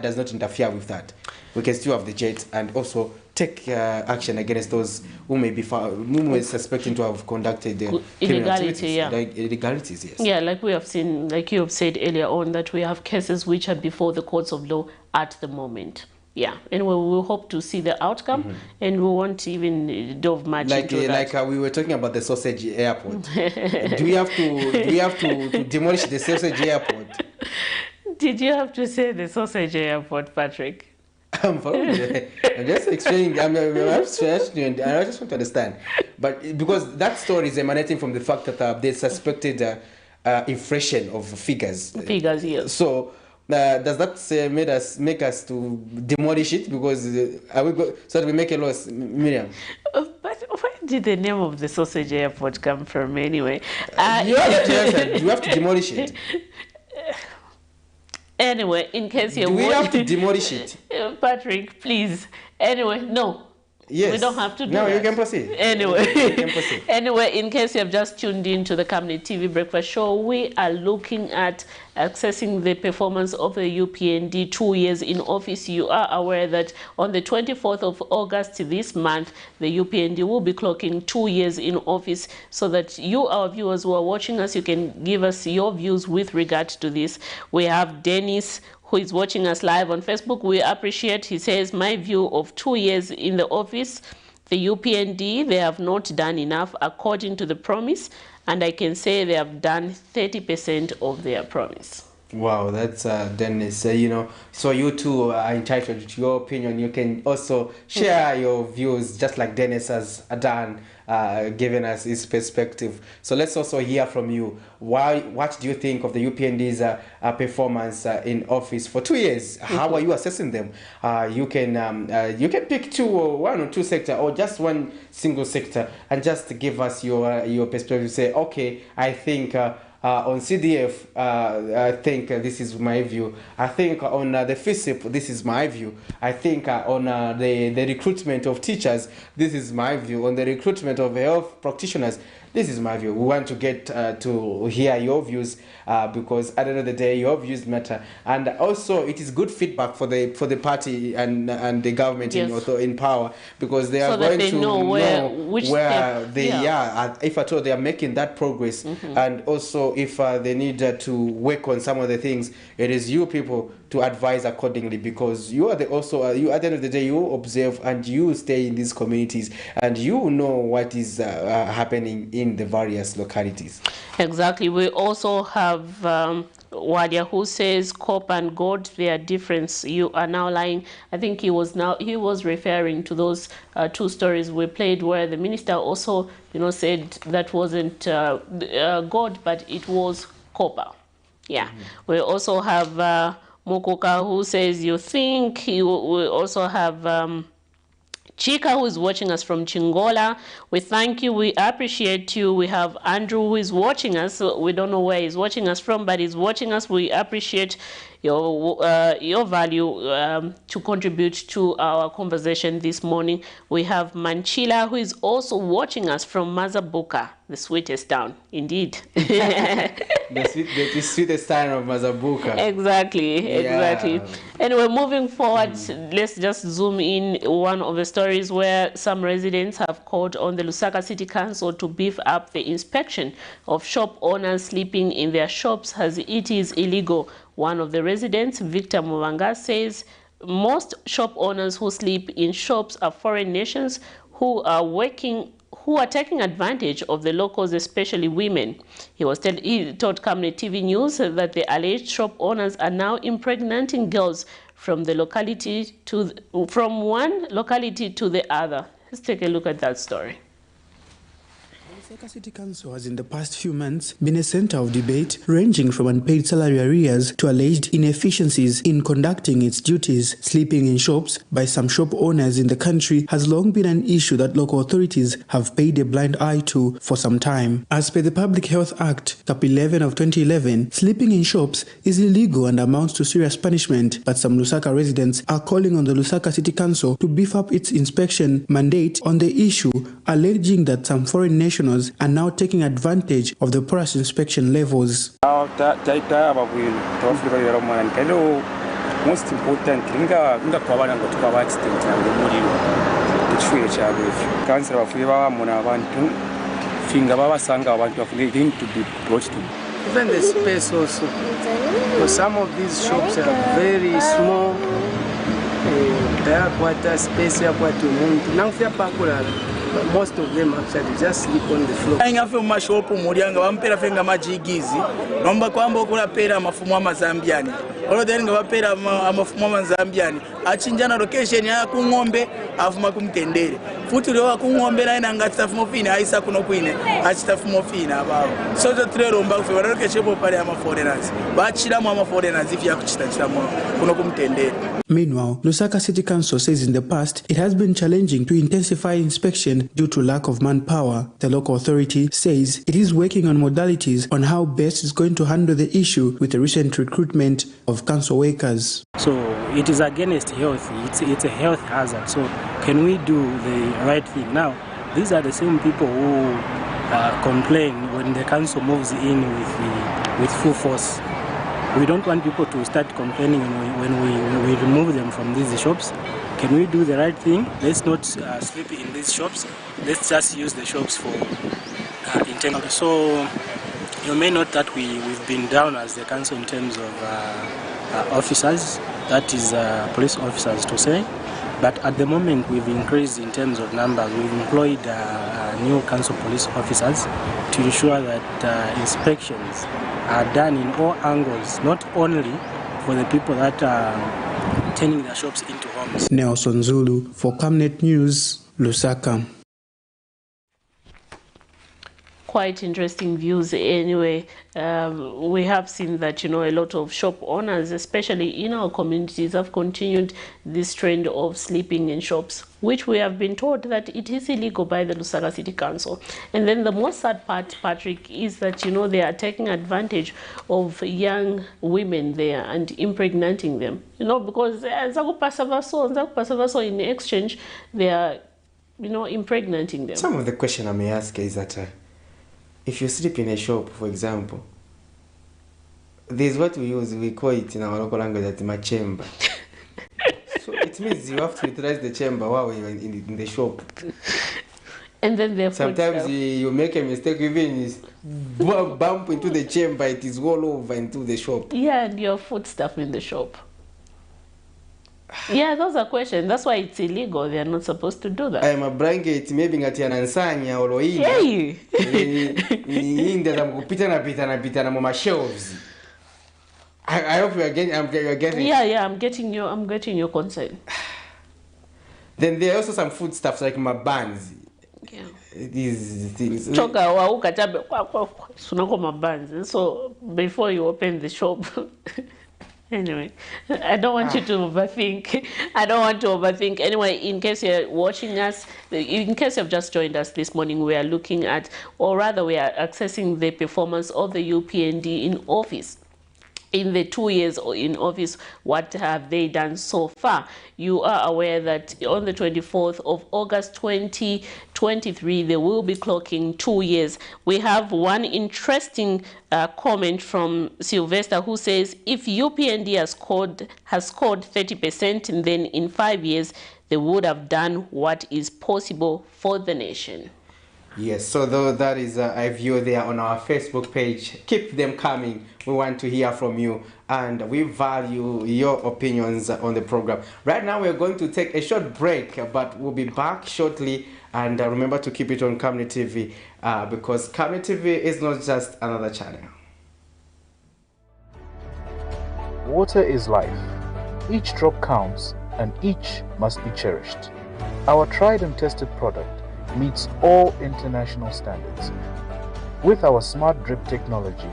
does not interfere with that. We can still have the jet and also take action against those who may be who is suspecting to have conducted illegalities. Yes. Yeah, like we have seen, like you have said earlier on, that we have cases which are before the courts of law at the moment. Yeah, and we will hope to see the outcome, and we won't even dove much into that. Like we were talking about the sausage airport. do we have to demolish the sausage airport? Did you have to say the sausage airport, Patrick? I'm just explaining. I just want to understand, but because that story is emanating from the fact that they suspected inflation of figures. Figures, yes. So. Does that make us to demolish it? Because so that we make a loss, Miriam? But where did the name of the sausage airport come from anyway? You have to demolish it. Anyway, in case you're we have to demolish it? Patrick, please. Anyway, no. Yes. We don't have to do that. No, you can proceed. Anyway. You can proceed. Anyway, in case you have just tuned in to the Camnet TV Breakfast Show, we are looking at accessing the performance of the UPND 2 years in office. You are aware that on the 24th of August this month, the UPND will be clocking 2 years in office, so that you, our viewers who are watching us, you can give us your views with regard to this. We have Dennis, who is watching us live on Facebook. We appreciate. He says, my view of 2 years in the office, the UPND, they have not done enough according to the promise, and I can say they have done 30% of their promise. Wow, that's Dennis. So you two are entitled to your opinion. You can also share your views, just like Dennis has done, giving us his perspective. So let's also hear from you. What do you think of the UPND's performance in office for 2 years? How are you assessing them? You can pick one or two sectors, or just one single sector, and just give us your perspective. Say, okay, I think. On CDF, I think this is my view. I think on the FISIP, this is my view. I think on the recruitment of teachers, this is my view. On the recruitment of health practitioners, this is my view. We want to get to hear your views because at the end of the day, your views matter. And also, it is good feedback for the party and the government in power, because they are going to know where they are, if at all they are making that progress. And also, if they need to work on some of the things, it is you people to advise accordingly, because you are you at the end of the day, you observe and you stay in these communities and you know what is happening in the various localities. Exactly. We also have Wadia, who says copper and gold, their difference. You are now lying. I think he was referring to those two stories we played, where the minister also said that wasn't gold, but it was copper. Yeah. We also have Mokoka, who says you think. We also have Chika, who is watching us from Chingola. We thank you. We appreciate you. We have Andrew, who is watching us. We don't know where he's watching us from, but he's watching us. We appreciate your value to contribute to our conversation this morning. We have Manchila, who is also watching us from Mazabuka, the sweetest town, indeed. the sweetest town of Mazabuka. Exactly. Anyway, moving forward, let's just zoom in one of the stories where some residents have called on the Lusaka City Council to beef up the inspection of shop owners sleeping in their shops, as it is illegal. One of the residents, Victor Muvanga, says most shop owners who sleep in shops are foreign nations who are taking advantage of the locals, especially women. He told Camnet TV News that the alleged shop owners are now impregnating girls from one locality to the other. Let's take a look at that story. Lusaka City Council has in the past few months been a center of debate, ranging from unpaid salary arrears to alleged inefficiencies in conducting its duties. Sleeping in shops by some shop owners in the country has long been an issue that local authorities have paid a blind eye to for some time. As per the Public Health Act, Cap 11 of 2011, sleeping in shops is illegal and amounts to serious punishment, but some Lusaka residents are calling on the Lusaka City Council to beef up its inspection mandate on the issue, alleging that some foreign nationals professionals are now taking advantage of the porous inspection levels. Most important, even the space also, because some of these shops are very small. Most of them actually just sleep on the floor. Olodenga bapera amafumo amazambiani achinjana location ya kungombe avuma kumtendere futi leo kungombe na ngatafumo fina aisa kuno kwine achitafumo fina abao sozo trero mba kufe baroroke chepo pale ama foreigners bachira mu ama foreigners ifya kuchita chamo kuno kumtendere. Meanwhile, Lusaka City Council says in the past it has been challenging to intensify inspection due to lack of manpower. The local authority says it is working on modalities on how best is going to handle the issue with the recent recruitment of council workers. So it is against health, it's a health hazard. So can we do the right thing? Now, these are the same people who complain when the council moves in with full force. We don't want people to start complaining when we remove them from these shops. Can we do the right thing? Let's not sleep in these shops. Let's just use the shops for internal. So you may note that we've been down as the council in terms of officers, that is police officers to say. But at the moment we've increased in terms of numbers. We've employed new council police officers to ensure that inspections are done in all angles, not only for the people that are turning their shops into homes. Nelson Zulu for Camnet News, Lusaka. Quite interesting views anyway. We have seen that, a lot of shop owners, especially in our communities, have continued this trend of sleeping in shops, which we have been told that it is illegal by the Lusaka City Council. And then the most sad part, Patrick, is that, they are taking advantage of young women there and impregnating them, because in exchange, they are, impregnating them. Some of the question I may ask is that if you sleep in a shop, for example, there's what we call it in our local language as my chamber. So it means you have to utilize the chamber while you're in the shop. And then sometimes you make a mistake, even bump into the chamber, it is all over into the shop. Yeah, and your food stuff in the shop. Yeah, those are questions. That's why it's illegal. They are not supposed to do that. I'm a blanket, maybe ngati anansanya oloina. Hey. Inda za mkupita na mama shelves. I hope you are getting. Yeah, I'm getting your concern. Then there are also some food stuff like my buns. Yeah. These things. Choka wa ukatabe sunako mabanzi. So before you open the shop. Anyway, I don't want you to overthink. I don't want to overthink. Anyway, in case you're watching us, in case you've just joined us this morning, we are looking at, or rather we are accessing the performance of the UPND in office. In the 2 years in office, what have they done so far? You are aware that on the 24th of August 2023, they will be clocking 2 years. We have one interesting comment from Sylvester who says, if UPND has scored 30%, then in 5 years, they would have done what is possible for the nation. Yes, so though that is a view there on our Facebook page. Keep them coming. We want to hear from you and we value your opinions on the program. Right now we're going to take a short break, but we'll be back shortly. And remember to keep it on Camnet TV because Camnet TV is not just another channel. Water is life. Each drop counts and each must be cherished. Our tried and tested product meets all international standards. With our smart drip technology,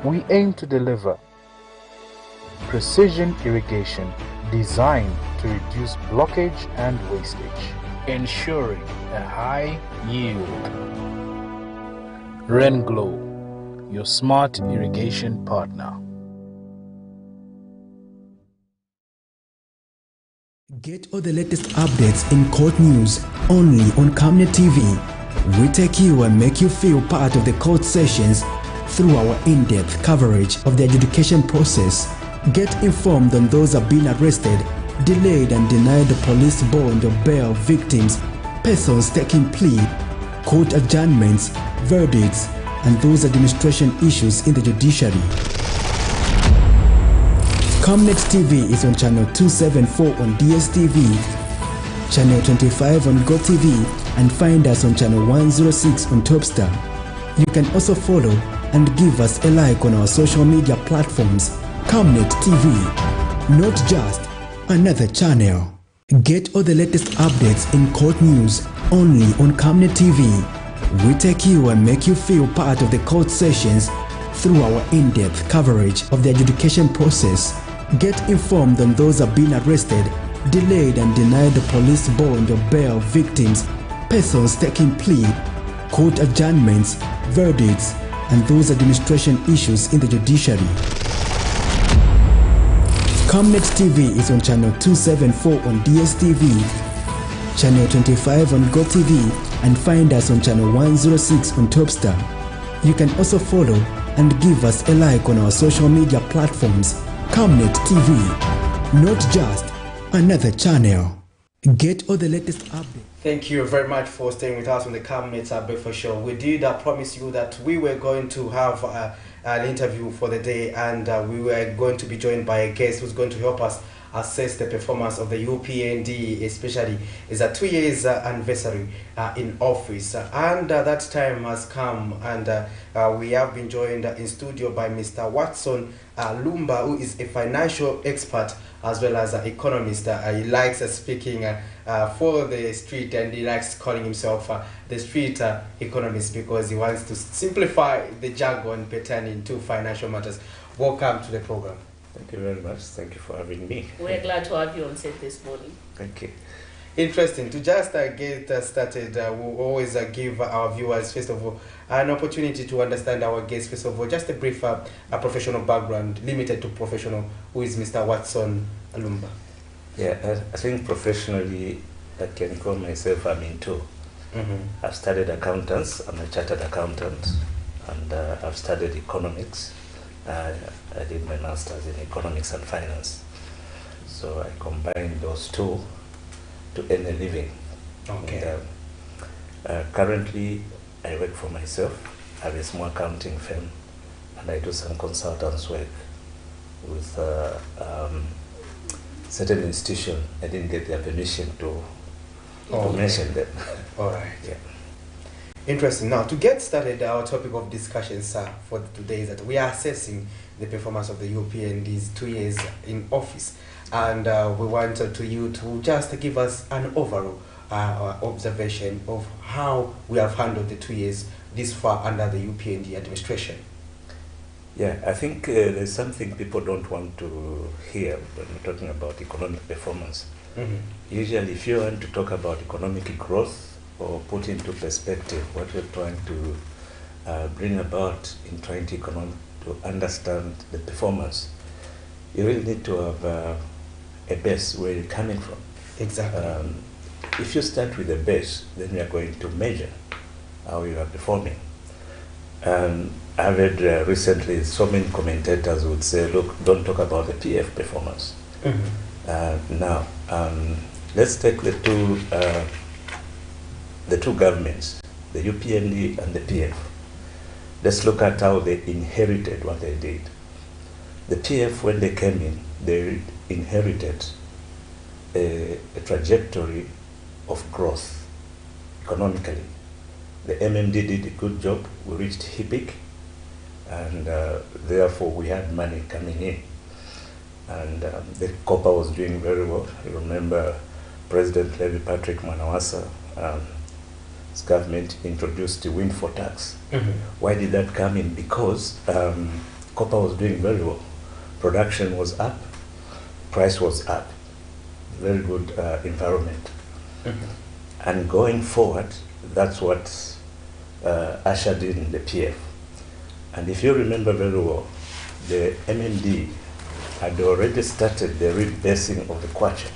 we aim to deliver precision irrigation designed to reduce blockage and wastage, ensuring a high yield. Rainglow, your smart irrigation partner. Get all the latest updates in court news only on Camnet TV. We take you and make you feel part of the court sessions through our in-depth coverage of the adjudication process. Get informed on those who have been arrested, delayed and denied the police bond or bail victims, persons taking plea, court adjournments, verdicts, and those administration issues in the judiciary. Camnet TV is on channel 274 on DSTV, channel 25 on GoTV, and find us on channel 106 on Topstar. You can also follow and give us a like on our social media platforms. Camnet TV, not just another channel. Get all the latest updates in court news only on Camnet TV. We take you and make you feel part of the court sessions through our in-depth coverage of the adjudication process. Get informed on those who have been arrested, delayed and denied the police bond or bail victims, persons taking plea, court adjournments, verdicts, and those administration issues in the judiciary. Camnet TV is on channel 274 on DSTV, channel 25 on GoTV, and find us on channel 106 on Topstar. You can also follow and give us a like on our social media platforms. Camnet TV, not just another channel. Get all the latest updates. Thank you very much for staying with us on the Camnet Breakfast Show. We did promise you that we were going to have an interview for the day, and we were going to be joined by a guest who's going to help us assess the performance of the UPND, especially is a 2 years anniversary in office, and that time has come, and we have been joined in studio by Mr. Watson Lumba, who is a financial expert as well as an economist. He likes speaking for the street, and he likes calling himself the street economist because he wants to simplify the jargon pertaining to financial matters. Welcome to the program. Thank you very much. Thank you for having me. We're glad to have you on set this morning. Thank you. Interesting. To just get started, we'll always give our viewers, first of all, an opportunity to understand our guest. First of all, just a brief professional background, limited to professional. Who is Mr. Watson Lumba? Yeah, I think professionally, I can call myself, I'm in two. I've studied accountants. I'm a chartered accountant, and I've studied economics. I did my master's in economics and finance. So I combined those two to earn a living. Okay. And, currently, I work for myself. I have a small accounting firm, and I do some consultants work with certain institution. I didn't get their permission to mention them. All right. Yeah. Interesting. Now, to get started, our topic of discussion, sir, for today is that we are assessing the performance of the UPND'S 2 years in office, and we wanted you to just give us an overall observation of how we have handled the 2 years this far under the UPND administration. Yeah, I think there's something people don't want to hear when we're talking about economic performance. Usually, if you want to talk about economic growth, or put into perspective what we're trying to bring about in trying to understand the performance, you really need to have a base where you're coming from. Exactly. If you start with a base, then you are going to measure how you are performing. I've heard recently so many commentators would say, look, don't talk about the PF performance. Now, let's take the two governments, the UPND and the PF. Let's look at how they inherited what they did. The PF, when they came in, they inherited a trajectory of growth economically. The MMD did a good job. We reached HIPIC, and therefore we had money coming in. And the copper was doing very well. You remember President Levy Patrick Manawasa, his government introduced the windfall tax. Why did that come in? Because copper was doing very well. Production was up, price was up. Very good environment. And going forward, that's what ushered in the PF. And if you remember very well, the MMD had already started the rebasing of the kwacha.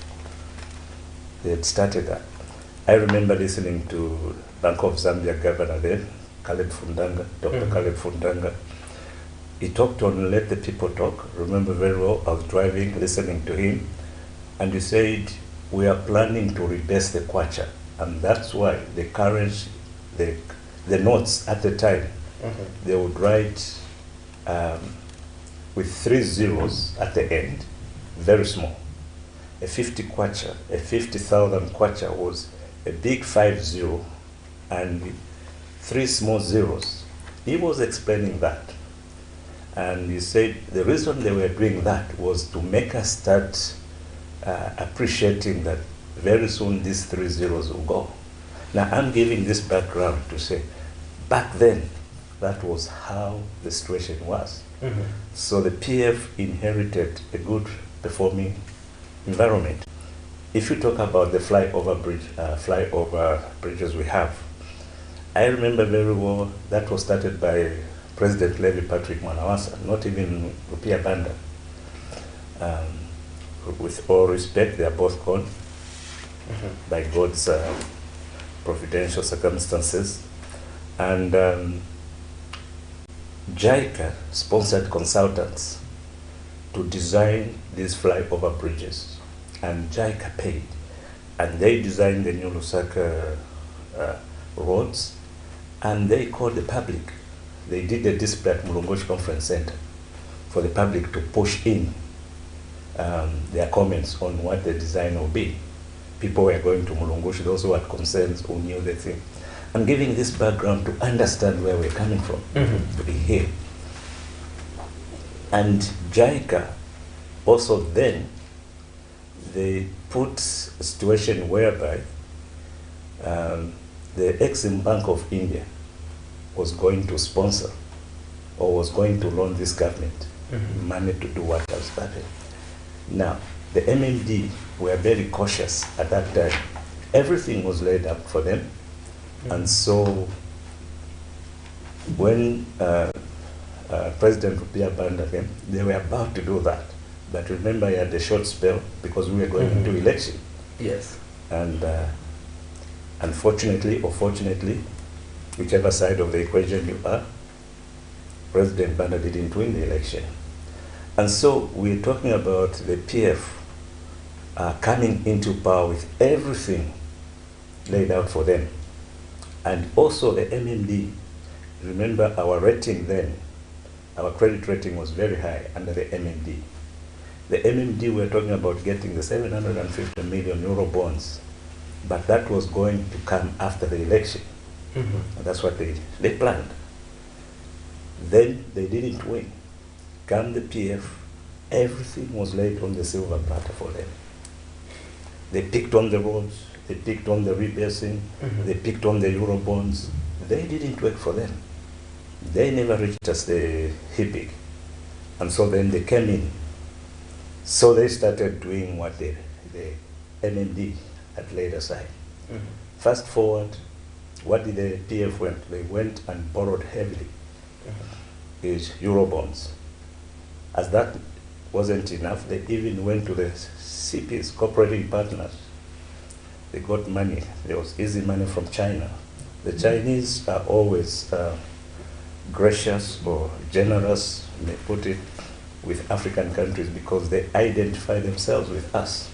They had started that. I remember listening to Bank of Zambia governor then, Dr. Caleb Fundanga. He talked on Let the People Talk. Remember very well, I was driving, listening to him, and he said, we are planning to rebase the kwacha, and that's why the currency, the notes at the time, they would write with 3 zeros at the end, very small. A 50 kwacha, a 50,000 kwacha was a big 50 and 3 small zeros. He was explaining that. And he said the reason they were doing that was to make us start appreciating that very soon these 3 zeros will go. Now I'm giving this background to say, back then, that was how the situation was. So the PF inherited a good performing environment. If you talk about the flyover bridges we have, I remember very well that was started by President Levi Patrick Mwanawasa, not even Rupia Banda. With all respect, they are both gone by God's providential circumstances. And JICA sponsored consultants to design these flyover bridges, and JICA paid, and they designed the new Lusaka roads, and they called the public. They did a display at Mulungoshi Conference Center for the public to push in their comments on what the design will be. People were going to Mulungoshi, those who had concerns, who knew the thing. I'm giving this background to understand where we're coming from, to be here. And JICA also then, they put a situation whereby the Exim Bank of India was going to sponsor or was going to loan this government money to do what was happening. Now, the MMD were very cautious at that time. Everything was laid up for them. And so when President Rupia Banda came, they were about to do that. But remember, he had a short spell because we were going into election. Yes. And unfortunately or fortunately, whichever side of the equation you are, President Banda didn't win the election. And so we're talking about the PF coming into power with everything laid out for them. And also the MMD, remember our rating then, our credit rating was very high under the MMD. The MMD were talking about getting the 750 million euro bonds, but that was going to come after the election. And that's what they planned. Then they didn't win. Come the PF, everything was laid on the silver platter for them. They picked on the roads, they picked on the rebasing, they picked on the euro bonds. They didn't work for them. They never reached us the HIPIC. And so then they came in. So they started doing what the MMD had laid aside. Fast forward, what did the PF went? They went and borrowed heavily is euro bonds. As that wasn't enough, they even went to the CPs, cooperating partners. They got money. There was easy money from China. The Chinese are always gracious or generous, may put it, with African countries because they identify themselves with us.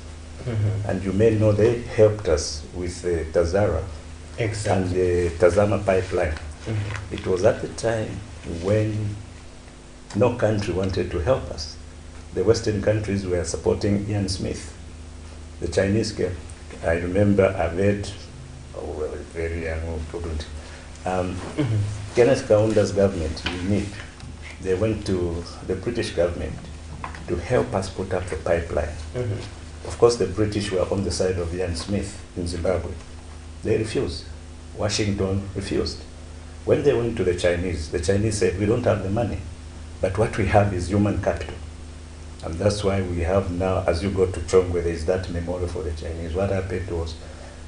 And you may know they helped us with the Tazara and the Tazama pipeline. It was at the time when no country wanted to help us. The Western countries were supporting Ian Smith. The Chinese came. I remember I read, very young, couldn't. Kenneth Kaunda's government, UNIP, they went to the British government to help us put up the pipeline. Of course, the British were on the side of Ian Smith in Zimbabwe. They refused. Washington refused. When they went to the Chinese said, we don't have the money, but what we have is human capital. And that's why we have now, as you go to Chongwe, there is that memorial for the Chinese. What happened was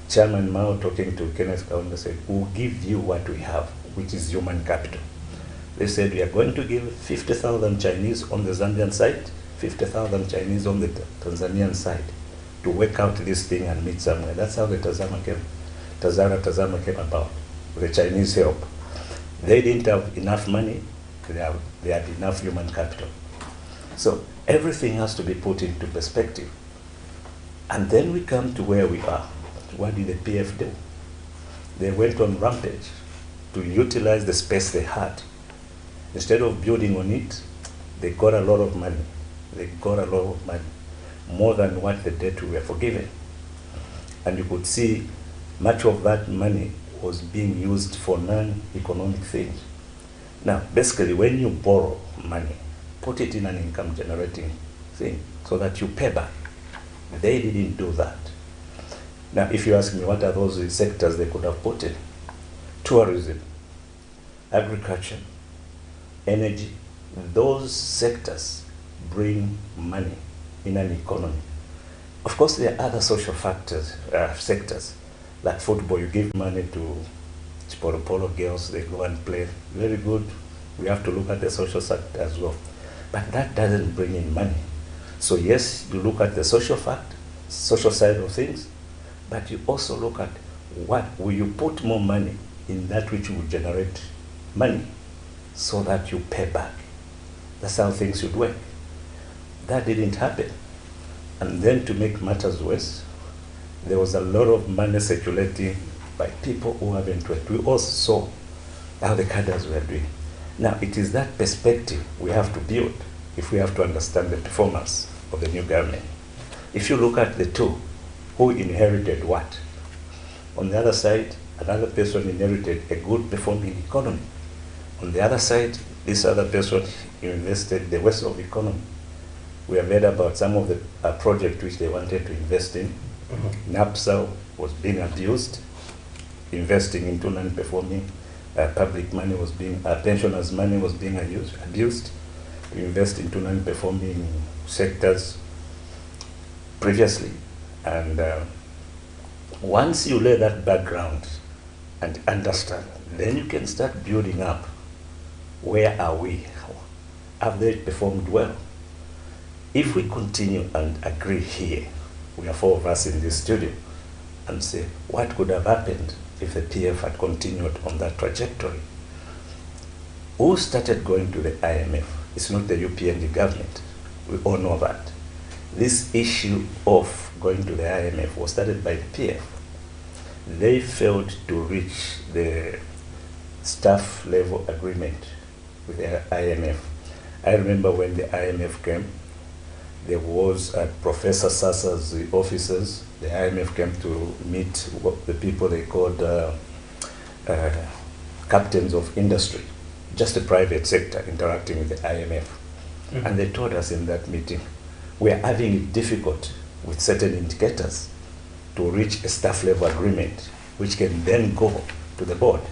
Chairman Mao talking to Kenneth Kaunda said, we'll give you what we have, which is human capital. They said, we are going to give 50,000 Chinese on the Zambian side, 50,000 Chinese on the Tanzanian side to work out this thing and meet somewhere. That's how the Tazama came. Tazama came about with the Chinese help. They didn't have enough money, they had enough human capital. So everything has to be put into perspective. And then we come to where we are. What did the PF do? They went on rampage to utilize the space they had. Instead of building on it, they got a lot of money. They got a lot of money, more than what the debt we were forgiven. And you could see much of that money was being used for non-economic things. Now, basically, when you borrow money, put it in an income-generating thing so that you pay back. They didn't do that. Now, if you ask me what are those sectors they could have put in, tourism, agriculture, energy, those sectors bring money in an economy. Of course, there are other social factors, sectors, like football. You give money to Polo girls, they go and play. Very good. We have to look at the social sector as well. But that doesn't bring in money. So yes, you look at the social side of things, but you also look at what will you put more money in that which will generate money so that you pay back. That's how things should work. That didn't happen. And then to make matters worse, there was a lot of money circulating by people who haven't worked. We also saw how the cadres were doing. Now, it is that perspective we have to build if we have to understand the performance of the new government. If you look at the two, who inherited what? On the other side, another person inherited a good performing economy. On the other side, this other person invested the worst of the economy. We have heard about some of the projects which they wanted to invest in. NAPSA was being abused, investing into non-performing. Public money was being, pensioners' money was being abused to invest into non-performing sectors previously. And once you lay that background and understand, then you can start building up. Where are we? Have they performed well? If we continue and agree here, we are four of us in this studio, and say, what could have happened if the PF had continued on that trajectory? Who started going to the IMF? It's not the UPND government. We all know that. This issue of going to the IMF was started by the PF. They failed to reach the staff level agreement with the IMF. I remember when the IMF came, there was Professor Sassa's officers. The IMF came to meet the people they called captains of industry, just the private sector interacting with the IMF. Mm-hmm. And they told us in that meeting, we are having it difficult with certain indicators to reach a staff level agreement, which can then go to the board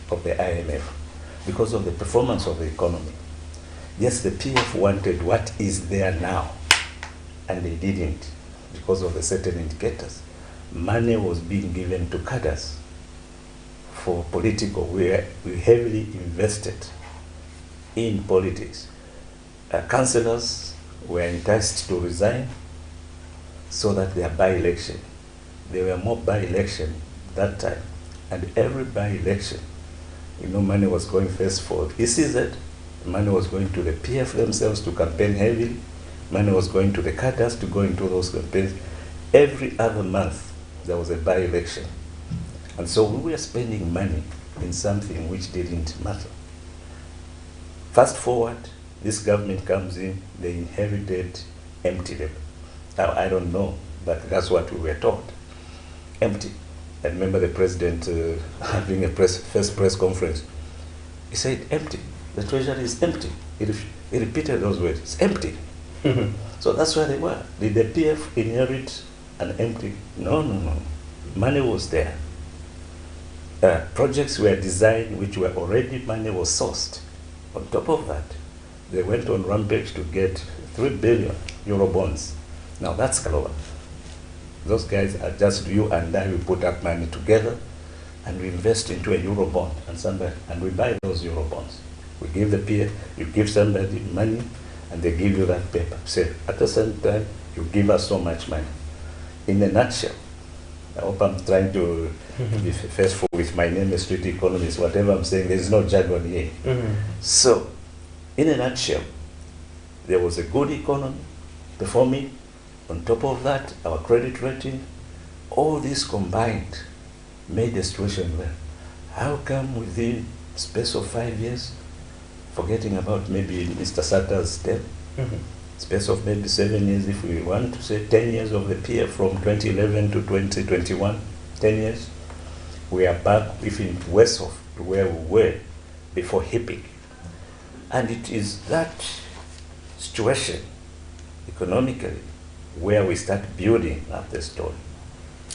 of the IMF because of the performance of the economy. Yes, the PF wanted what is there now, and they didn't because of the certain indicators. Money was being given to cadres for political. We heavily invested in politics. Councillors were enticed to resign so that their by-election, there were more by-election that time, and every by-election, you know, money was going first for ECZ, money was going to the PF themselves to campaign heavily, money was going to the cadres to go into those campaigns. Every other month, there was a by-election. And so we were spending money in something which didn't matter. Fast forward, this government comes in, they inherited empty them. Now, I don't know, but that's what we were told. Empty. I remember the president having a first press conference. He said, empty. The treasury is empty. He repeated those words, it's empty. Mm-hmm. So that's where they were. Did the PF inherit an empty? No, no, no. Money was there. Projects were designed which were already, money was sourced. On top of that, they went on rampage to get 3 billion euro bonds. Now that's Kaloa. Those guys are just you and I, we put up money together and we invest into a euro bond and we buy those euro bonds. We give the PF, you give somebody money and they give you that paper. Say, at the same time, you give us so much money. In a nutshell, I hope I'm trying to be faithful with my name, a street economist. Whatever I'm saying, there's no jargon here. So, in a nutshell, there was a good economy performing. On top of that, our credit rating, all this combined made the situation well. How come within space of 5 years, forgetting about maybe Mr. Sata's step, space of maybe 7 years, if we want to say 10 years of the PF from 2011 to 2021, 10 years, we are back even worse off to where we were before HIPIC. And it is that situation, economically, where we start building up the story.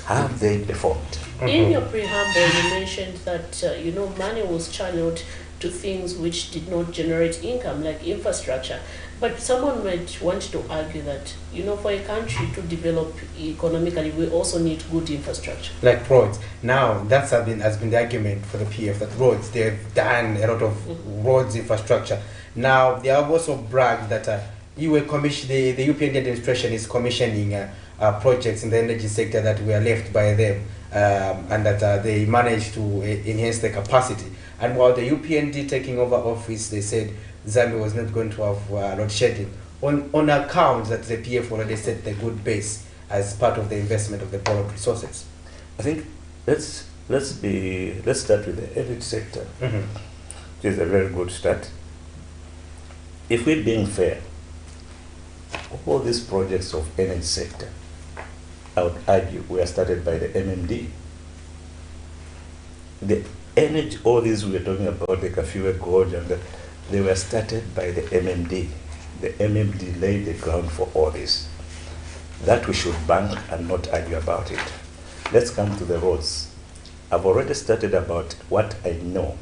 How have they performed? In your preamble, you mentioned that you know, money was channeled to things which did not generate income, like infrastructure. But someone might want to argue that, you know, for a country to develop economically, we also need good infrastructure. Like roads. Now, that's has been the argument for the PF, that roads, they've done a lot of roads infrastructure. Now, they have also bragged that the UPND administration is commissioning projects in the energy sector that were left by them, and that they managed to enhance the capacity. And while the UPND taking over office, they said Zambia was not going to have load shedding on account that the PF already set the good base as part of the investment of the borrowed resources. I think let's start with the energy sector. It is a very good start. If we're being fair, all these projects of energy sector, I would argue, were started by the MMD. The energy, all these we were talking about, the Kafue Gorge, and they were started by the MMD. The MMD laid the ground for all this. That we should bank and not argue about it. Let's come to the roads. I've already started about what I know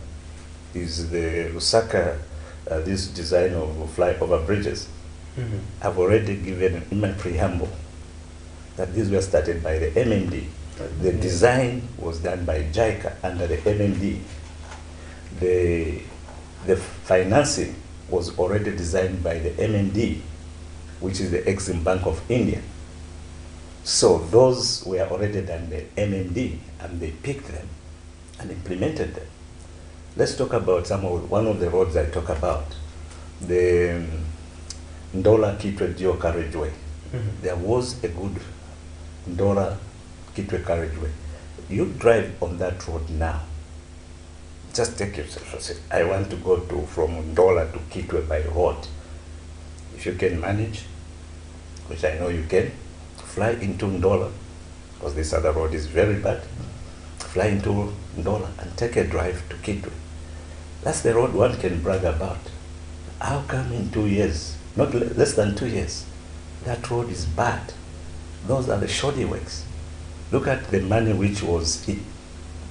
is the Lusaka, this design of flyover bridges. I've already given in my preamble that these were started by the MMD. The design was done by JICA under the MMD. The financing was already designed by the MMD, which is the Exim Bank of India. So those were already done by MMD, and they picked them and implemented them. Let's talk about one of the roads I talk about, the Ndola Kitwe Geo Carriageway. There was a good Ndola Kitwe Carriageway. You drive on that road now. Just take yourself. Say, I want to go from Ndola to Kitwe by road. If you can manage, which I know you can, fly into Ndola, because this other road is very bad. Fly into Ndola and take a drive to Kitwe. That's the road one can brag about. How come in 2 years, not less than 2 years, that road is bad? Those are the shoddy works. Look at the money which was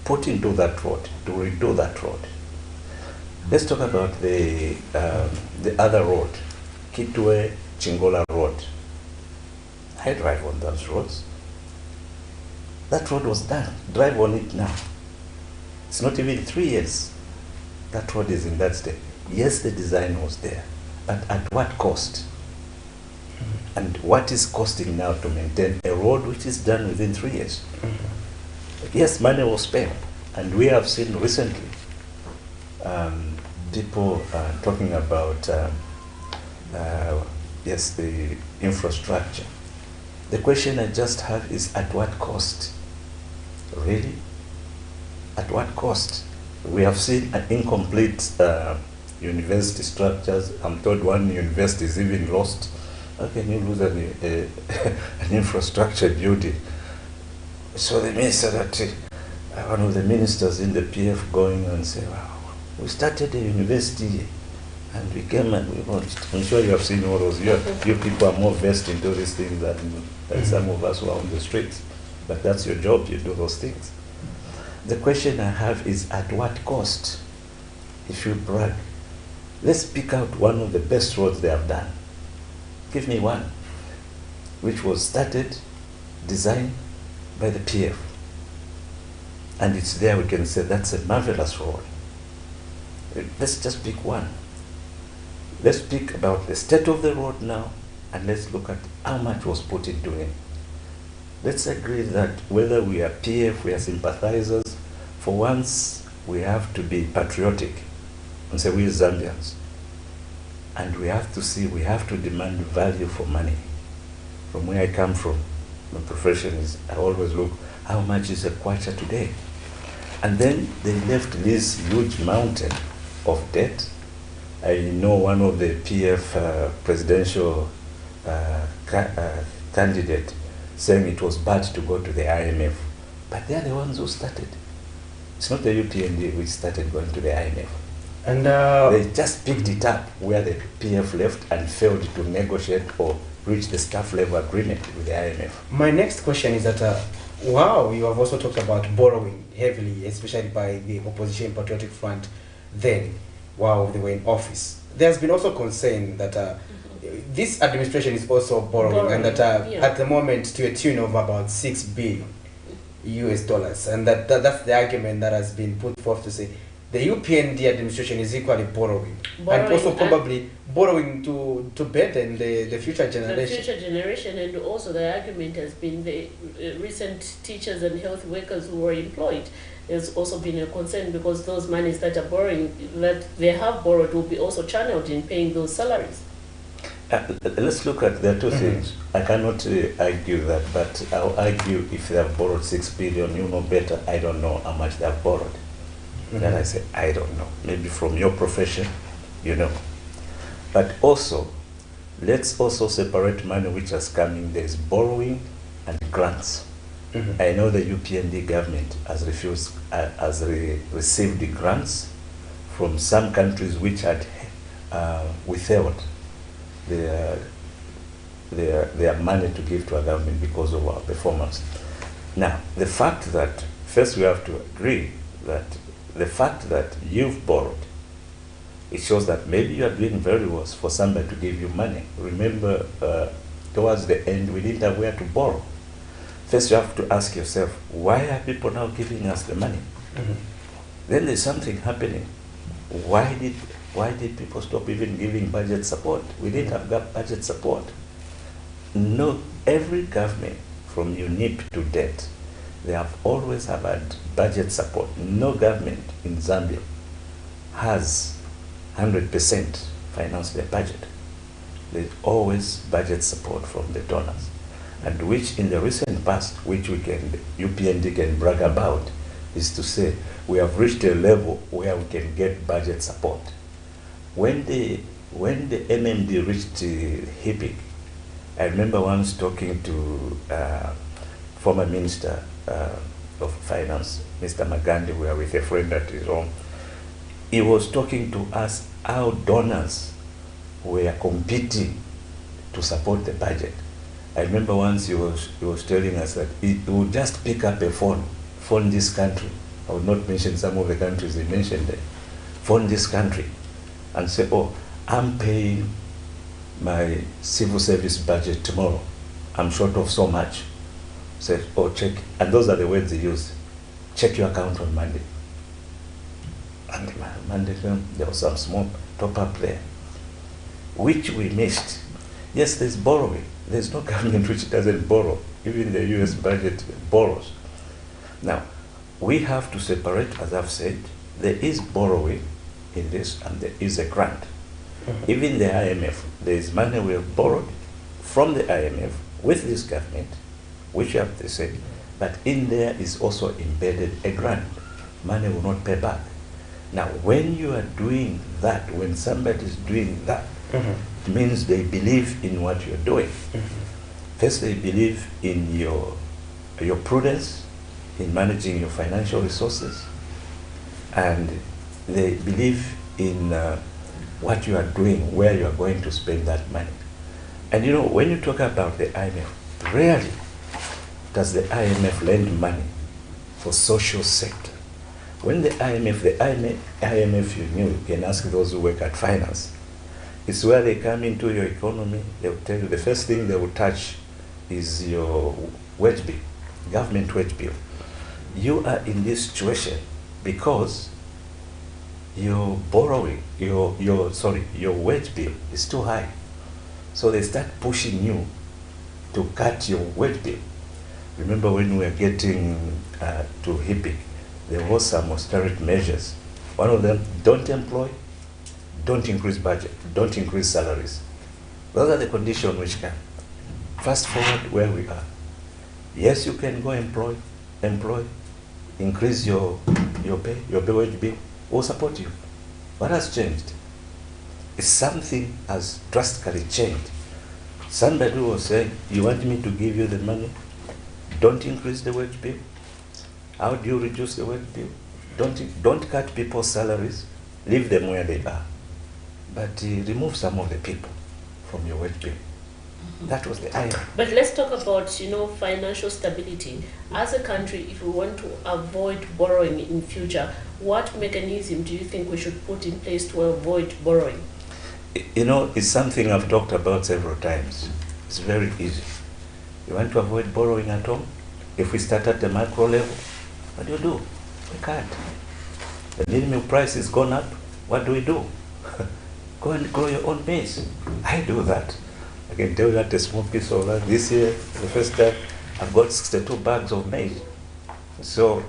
put into that road to redo that road. Let's talk about the other road, Kitwe Chingola Road. I drive on those roads. That road was done. Drive on it now. It's not even 3 years. That road is in that state. Yes, the design was there, but at what cost? And what is costing now to maintain a road which is done within 3 years? Yes, money was spent, and we have seen recently people talking about yes, the infrastructure. The question I just have is, at what cost? Really? At what cost? We have seen an incomplete university structures. I'm told one university is even lost. How can you lose an infrastructure building? So the minister that one of the ministers in the PF going and say, wow, we started a university and we came and we want. I'm sure you have seen all those. You people are more versed into these things than some of us who are on the streets. But that's your job, you do those things. The question I have is, at what cost? If you brag, let's pick out one of the best roads they have done. Give me one, which was started, designed by the PF. And it's there, we can say that's a marvelous road. Let's just pick one. Let's speak about the state of the road now, and let's look at how much was put into it. let's agree that whether we are PF, we are sympathizers, for once we have to be patriotic and say we're Zambians. And we have to see, we have to demand value for money. From where I come from, my profession is, I always look, how much is a kwacha today? And then they left this huge mountain of debt. I know one of the PF presidential candidate saying it was bad to go to the IMF. But they are the ones who started. It's not the UPND which started going to the IMF. And they just picked it up where the PF left and failed to negotiate or reach the staff level agreement with the IMF. My next question is that, wow, you have also talked about borrowing heavily, especially by the opposition Patriotic Front then, while they were in office. There's been also concern that this administration is also borrowing, and that at the moment to a tune of about $6 billion US dollars, and that's the argument that has been put forth to say the UPND administration is equally borrowing and also probably borrowing to burden the future generation. The future generation, and also the argument has been the recent teachers and health workers who were employed. There's also been a concern because those monies that are borrowing, that they have borrowed, will be also channeled in paying those salaries. Let's look at the two things. I cannot argue that, but I'll argue if they have borrowed 6 billion, you know better. I don't know how much they have borrowed. Then I say, I don't know. Maybe from your profession, you know. But also, let's also separate money which has come in. There's borrowing and grants. I know the UPND government has received the grants from some countries which had withheld their money to give to our government because of our performance. Now, the fact that, first we have to agree that the fact that you've borrowed, it shows that maybe you are doing very well for somebody to give you money. Remember, towards the end, we didn't have where to borrow. First, you have to ask yourself, why are people now giving us the money? Then there's something happening. Why did people stop even giving budget support? We didn't have budget support. No, every government, from UNIP to debt, they have always had budget support. No government in Zambia has 100% financed their budget. There's always budget support from the donors, and which in the recent past, which UPND can brag about, is to say we have reached a level where we can get budget support. When the MMD reached HIPIC, I remember once talking to former Minister of Finance, Mr. Magandi. We were with a friend at his home. He was talking to us how donors were competing to support the budget. I remember once he was telling us that he would just pick up a phone this country. I would not mention some of the countries he mentioned there. Phone this country and say, oh, I'm paying my civil service budget tomorrow. I'm short of so much. Say, oh, check. And those are the words he used. Check your account on Monday. And Monday, there was some small top-up there, which we missed. Yes, there's borrowing. There's no government which doesn't borrow. Even the US budget borrows. Now, we have to separate, as I've said, there is borrowing in this and there is a grant. Even the IMF, there is money we have borrowed from the IMF with this government, which you have to say, but in there is also embedded a grant. Money will not pay back. Now, when you are doing that, when somebody is doing that, it means they believe in what you're doing. First, they believe in your prudence, in managing your financial resources, and they believe in what you are doing, where you are going to spend that money. And you know, when you talk about the IMF, rarely does the IMF lend money for social sector. When the IMF, you can ask those who work at finance, it's where they come into your economy. They will tell you the first thing they will touch is your wage bill, government wage bill. You are in this situation because your borrowing, your wage bill is too high. So they start pushing you to cut your wage bill. Remember when we were getting to HIPIC, there was some austerity measures. One of them, don't employ, don't increase budget, don't increase salaries. Those are the conditions which can. Fast forward where we are. Yes, you can go employ, increase your pay, your wage bill, we'll support you. What has changed? It's something has drastically changed. Somebody was saying, you want me to give you the money? Don't increase the wage bill. How do you reduce the wage bill? Don't cut people's salaries, leave them where they are. But remove some of the people from your wage bill. That was the idea. But let's talk about, financial stability. As a country, if we want to avoid borrowing in future, what mechanism do you think we should put in place to avoid borrowing? It's something I've talked about several times. It's very easy. You want to avoid borrowing at home? If we start at the macro level, what do you do? We can't. The minimum price has gone up. What do? Go and grow your own maize. I do that. I can tell you that a small piece of land. This year, the first time, I've got 62 bags of maize. So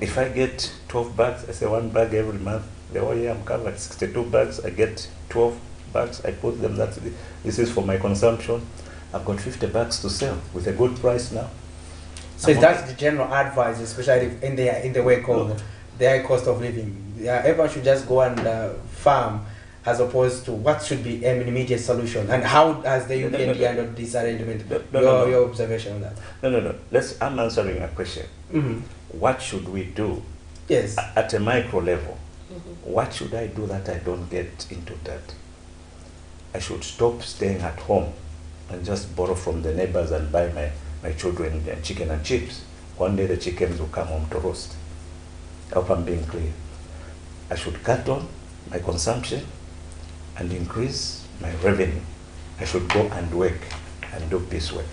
if I get 12 bags, I say 1 bag every month. The whole year I'm covered. 62 bags, I get 12 bags. I put them. This is for my consumption. I've got 50 bags to sell with a good price now. So that's the general advice, especially in the wake of the high cost of living. Everyone should just go and farm, as opposed to what should be an immediate solution. And how has the UPND handled this arrangement? Your observation on that? No. I'm answering a question. What should we do? Yes. At a micro level, what should I do that I don't get into that? I should stop staying at home and just borrow from the neighbors and buy my children chicken and chips. One day the chickens will come home to roast. I hope I'm being clear. I should cut on my consumption and increase my revenue. I should go and work and do piecework.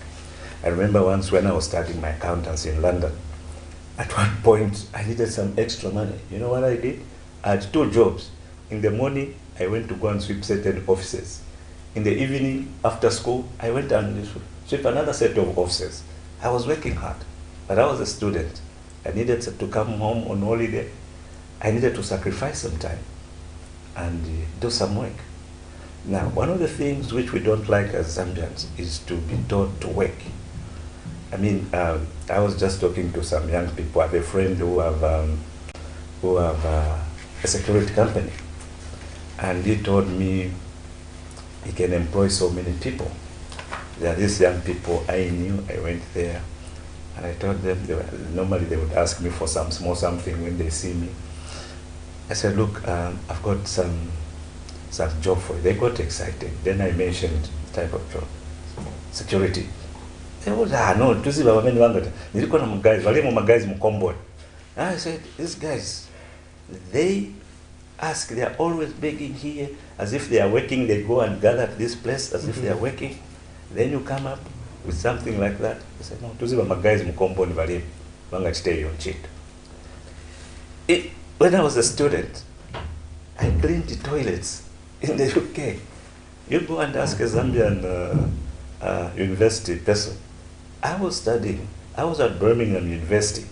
I remember once when I was starting my accountancy in London, at one point I needed some extra money. You know what I did? I had 2 jobs. In the morning, I went to go and sweep certain offices. In the evening, after school, I went and sweep another set of offices. I was working hard, but I was a student. I needed to come home on holiday. I needed to sacrifice some time and do some work. Now, one of the things which we don't like as Zambians is to be taught to work. I mean, I was just talking to some young people. I have a friend who have a security company, and he told me he can employ so many people. There are these young people I knew. I went there, and I told them, normally they would ask me for some small something when they see me. I said, look, I've got some job for you. They got excited. Then I mentioned type of job, security. They was, no, tuzi baba meni wangata. Nilikuwa na guys, wale mo guys mkomboni. I said, these guys, they ask, they are always begging here, as if they are working. They go and gather at this place as if they are working. Then you come up with something like that. I said, no, tuzi baba guys mkomboni wale wangata stay on cheat. When I was a student, I cleaned the toilets in the UK. You go and ask a Zambian university person. I was studying. I was at Birmingham University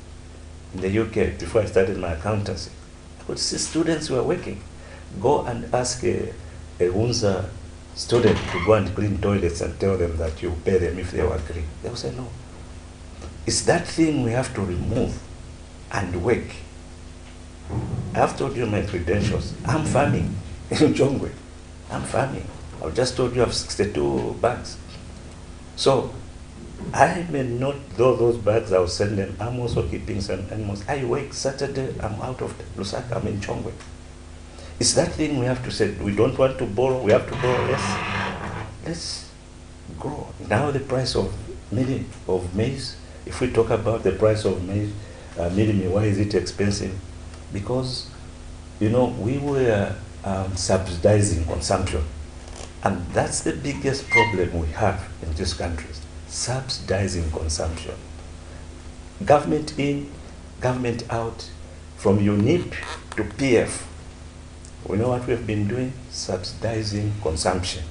in the UK before I started my accountancy. I could see students who were working. Go and ask a UNZA student to go and clean toilets and tell them that you pay them if they will agree. They will say no. It's that thing we have to remove and work. I've told you my credentials. I'm farming in Jongwe. I'm farming. I've just told you I have 62 bags. So I may not do those bags, I'll send them. I'm also keeping some animals. I work Saturday, I'm out of Lusaka, I'm in Chongwe. It's that thing we have to say. We don't want to borrow, we have to borrow less. Let's grow. Now the price of maize, if we talk about the price of maize, why is it expensive? Because, we were subsidizing consumption. And that's the biggest problem we have in these countries, subsidizing consumption. Government in, government out, from UNIP to PF. We know what we've been doing, subsidizing consumption.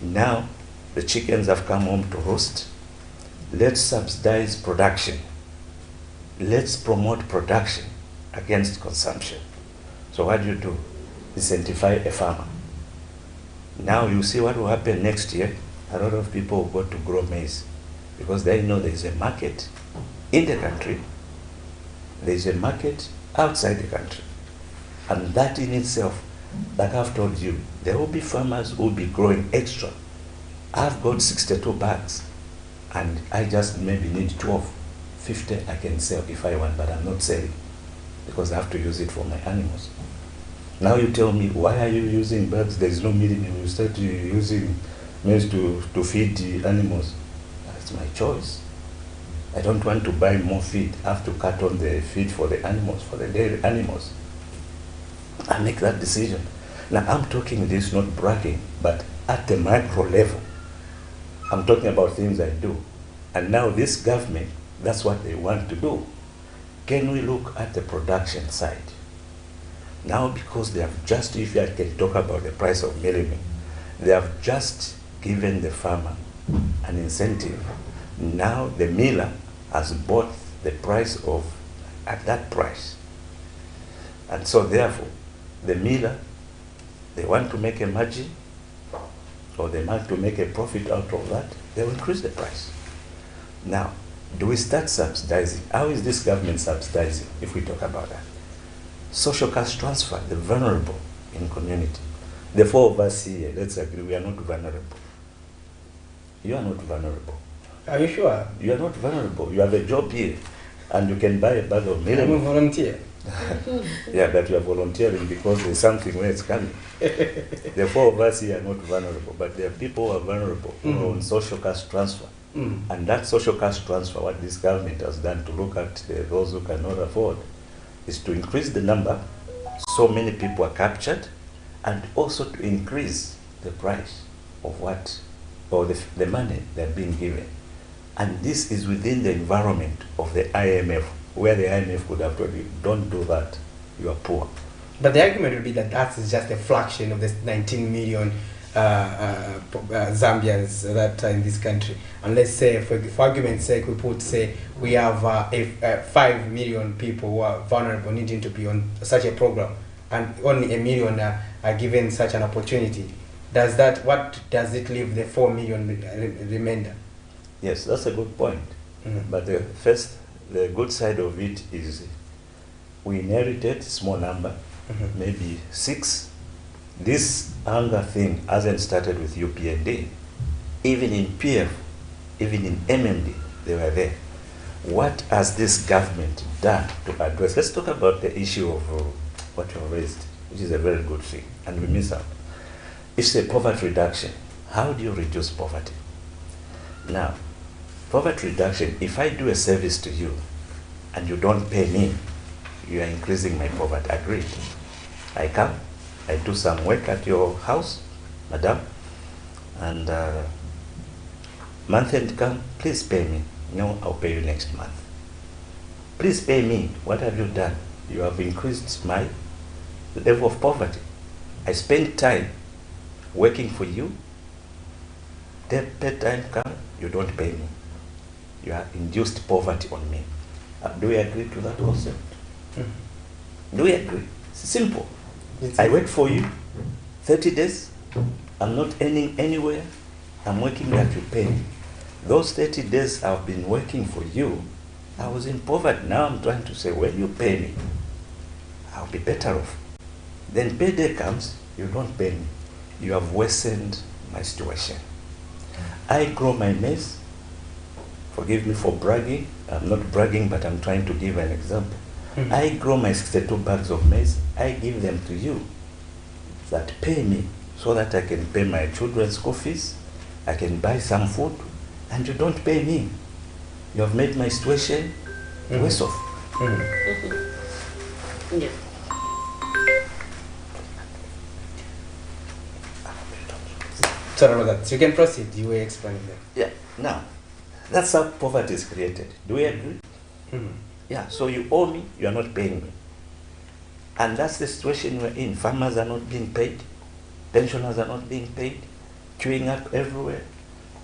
Now, the chickens have come home to roast. let's subsidize production. Let's promote production against consumption. So what do? You incentivize a farmer. Now you see what will happen next year. A lot of people will go to grow maize because they know there is a market in the country, there is a market outside the country. And that in itself, like I've told you, there will be farmers who will be growing extra. I've got 62 bags and I just maybe need 12, 50 I can sell if I want, but I'm not selling because I have to use it for my animals. Now you tell me, why are you using bags? There's no meaning. You start using maize to feed the animals. That's my choice. I don't want to buy more feed. I have to cut on the feed for the animals, for the dairy animals. I make that decision. Now I'm talking this not bragging, but at the micro level. I'm talking about things I do. And now this government, that's what they want to do. Can we look at the production side? Now because they have just, if I can talk about the price of milling, they have just given the farmer an incentive. Now the miller has bought the price of, at that price. And so therefore, the miller, they want to make a margin, or they want to make a profit out of that, they will increase the price. Now, do we start subsidizing? How is this government subsidizing, if we talk about that? Social cash transfer, the vulnerable in community. The four of us here, let's agree, we are not vulnerable. You are not vulnerable. Are you sure? You are not vulnerable. You have a job here, and you can buy a bag of milk. I'm a volunteer. Yeah, but you are volunteering because there's something where it's coming. The four of us here are not vulnerable, but there are people who are vulnerable who are on social cash transfer. And that social cash transfer, what this government has done to look at those who cannot afford, is to increase the number, so many people are captured, and also to increase the price of what, or the money they're being given. And this is within the environment of the IMF, where the IMF could have told you, don't do that, you are poor. But the argument would be that that is just a fraction of the 19 million Zambians that are in this country. And let's say, for argument's sake, we put, say, we have 5 million people who are vulnerable, needing to be on such a program, and only 1 million are given such an opportunity. Does that, what does it leave the 4 million remainder? Yes, that's a good point. But the good side of it is we inherited a small number, maybe 6. This hunger thing hasn't started with UPND. Even in PF, even in MMD, they were there. What has this government done to address? Let's talk about the issue of what you have raised, which is a very good thing, and we miss out. It's a poverty reduction. How do you reduce poverty? Now, poverty reduction, if I do a service to you and you don't pay me, you are increasing my poverty. Agreed. I come, I do some work at your house, madam, and month end come, please pay me. No, I'll pay you next month. Please pay me. What have you done? You have increased my level of poverty. I spend time working for you. The pay time come, you don't pay me. You have induced poverty on me. Do we agree to that concept? Do we agree? It's simple. I work for you 30 days. I'm not earning anywhere. I'm working that you pay me. Those 30 days I've been working for you, I was in poverty. Now I'm trying to say, when you pay me, I'll be better off. Then payday comes, you don't pay me. You have worsened my situation. I grow my maize. Forgive me for bragging. I'm not bragging, but I'm trying to give an example. I grow my 62 bags of maize. I give them to you that pay me so that I can pay my children's school fees. I can buy some food, and you don't pay me. You have made my situation worse off. Yeah. Sorry about that. So you can proceed. You were explaining that. Yeah. Now, that's how poverty is created. Do we agree? Yeah. So you owe me, you are not paying me. And that's the situation we're in. Farmers are not being paid. Pensioners are not being paid. Queuing up everywhere.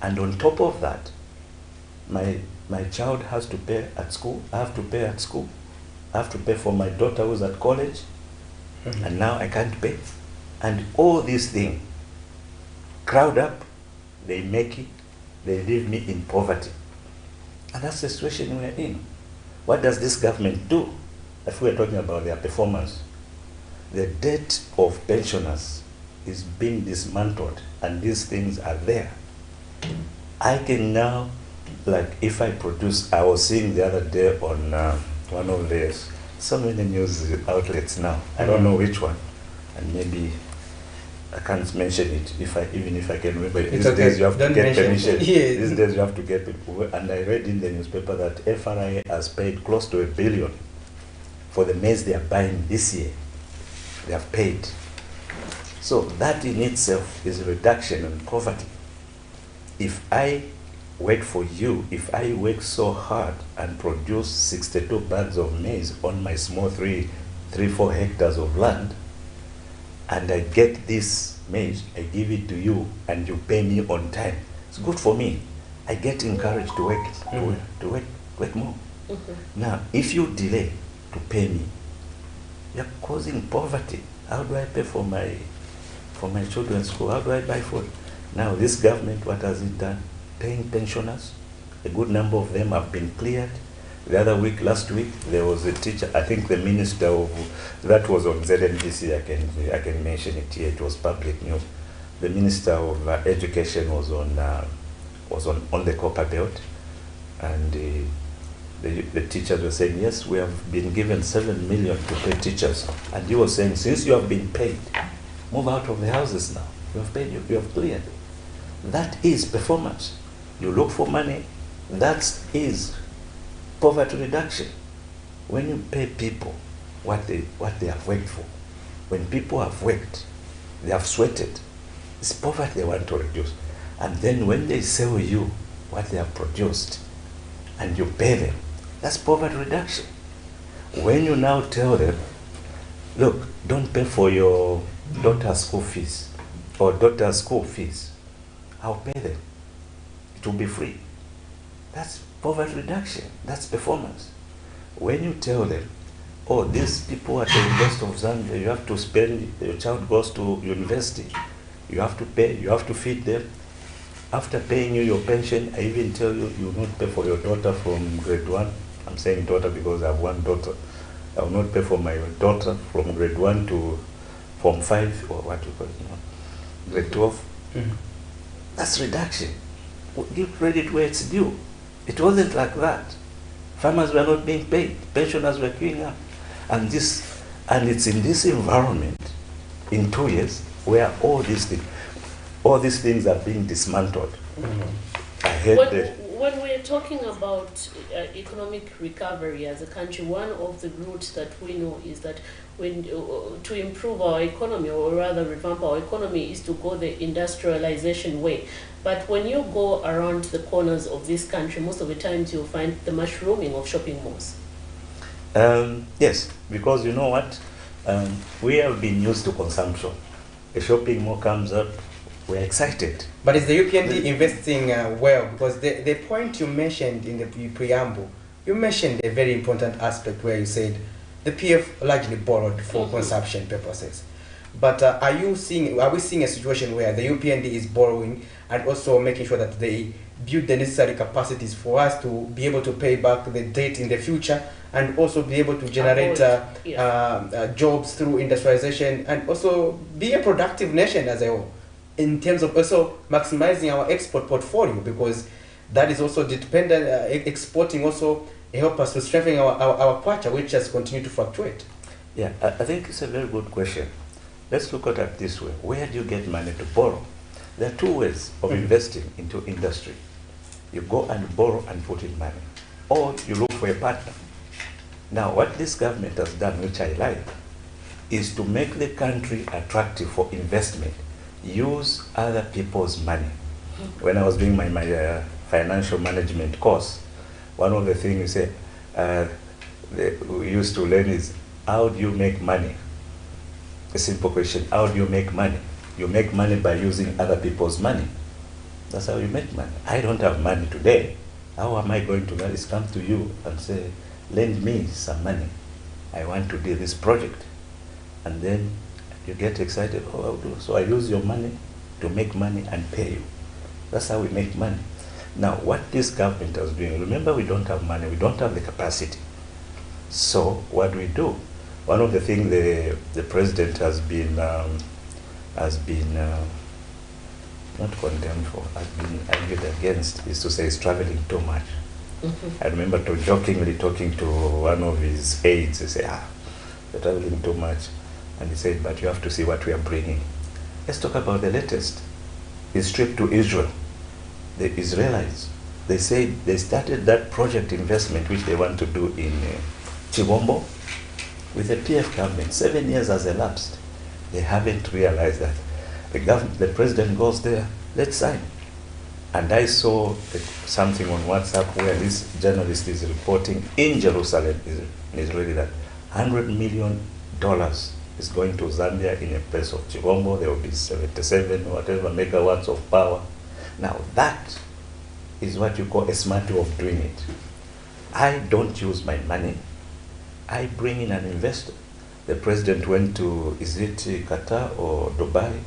And on top of that, my child has to pay at school, I have to pay at school, I have to pay for my daughter who's at college, and now I can't pay. And all these things crowd up, they leave me in poverty. And that's the situation we're in. What does this government do? If we're talking about their performance, the debt of pensioners is being dismantled, and these things are there. I can now, like if I produce, I was seeing the other day on one of the, so many news outlets now, I don't know which one, and maybe I can't mention it even if I can remember. These days you have to get permission. These days you have to get people. And I read in the newspaper that FRA has paid close to $1 billion for the maize they are buying this year. They have paid. So that in itself is a reduction in poverty. If I wait for you, if I work so hard and produce 62 bags of maize on my small 4 hectares of land, and I get this maize, I give it to you, and you pay me on time, it's good for me. I get encouraged to work, work more. Now, if you delay to pay me, you're causing poverty. How do I pay for my children's school? How do I buy food? Now, this government, what has it done? Paying pensioners. A good number of them have been cleared. The other week, last week, there was a teacher, I think the minister of, that was on ZNBC, I can mention it here, it was public news. The minister of education was on the copper belt, and the teachers were saying, yes, we have been given 7 million to pay teachers. And he was saying, since you have been paid, move out of the houses now. You have paid, you have cleared. That is performance. You look for money, that is poverty reduction. When you pay people what they have worked for, when people have worked, they have sweated, it's poverty they want to reduce. And then when they sell you what they have produced and you pay them, that's poverty reduction. When you now tell them, look, don't pay for your daughter's school fees or daughter's school fees, I'll pay them. It will be free. That's poverty reduction. That's performance. When you tell them, oh, these people at the University of Zambia, you have to spend, your child goes to university, you have to pay, you have to feed them. After paying you your pension, I even tell you, you will not pay for your daughter from grade 1. I'm saying daughter because I have one daughter. I will not pay for my daughter from grade 1 to Form 5, or what you call it, grade 12. That's reduction. Give credit where it's due. It wasn't like that. Farmers were not being paid. Pensioners were queuing up. And it's in this environment, in 2 years, where all these things are being dismantled. I heard when we're talking about economic recovery as a country, one of the routes that we know is that when to improve our economy, or rather revamp our economy, is to go the industrialization way. But when you go around the corners of this country, most of the times you'll find the mushrooming of shopping malls. Yes, because you know what? We have been used to consumption. A shopping mall comes up, we're excited. But is the UPND investing well? Because the point you mentioned in the preamble, you mentioned a very important aspect where you said the PF largely borrowed for consumption purposes. But are we seeing a situation where the UPND is borrowing and also making sure that they build the necessary capacities for us to be able to pay back the debt in the future, and also be able to generate jobs through industrialization, and also be a productive nation as a whole, in terms of also maximizing our export portfolio, because that is also dependent, exporting also help us to strengthen our kwacha, which has continued to fluctuate. Yeah, I think it's a very good question. Let's look at it this way. Where do you get money to borrow? There are two ways of investing into industry. You go and borrow and put in money, or you look for a partner. Now, what this government has done, which I like, is to make the country attractive for investment. Use other people's money. When I was doing my financial management course, one of the things we say, we used to learn is, how do you make money? A simple question, how do you make money? You make money by using other people's money. That's how you make money. I don't have money today, How am I going to manage? Come to you and say, lend me some money. I want to do this project. And then you get excited, oh, I'll do. So I use your money to make money and pay you. That's how we make money. Now, what this government is doing, remember we don't have money, we don't have the capacity. So what do we do? One of the things the president has been not condemned for, has been argued against, is to say he's traveling too much. I remember jokingly talking to one of his aides. He said, you're traveling too much. And he said, but you have to see what we are bringing. Let's talk about the latest. His trip to Israel. The Israelites, they said they started that project investment which they want to do in Chibombo with the PF government. 7 years has elapsed. They haven't realized that. The president goes there, let's sign. And I saw something on WhatsApp where this journalist is reporting in Jerusalem, in Israel, that $100 million is going to Zambia in a place of Chibombo. There will be 77 or whatever megawatts of power. Now that is what you call a smart way of doing it. I don't use my money. I bring in an investor. The president went to, is it Qatar or Dubai?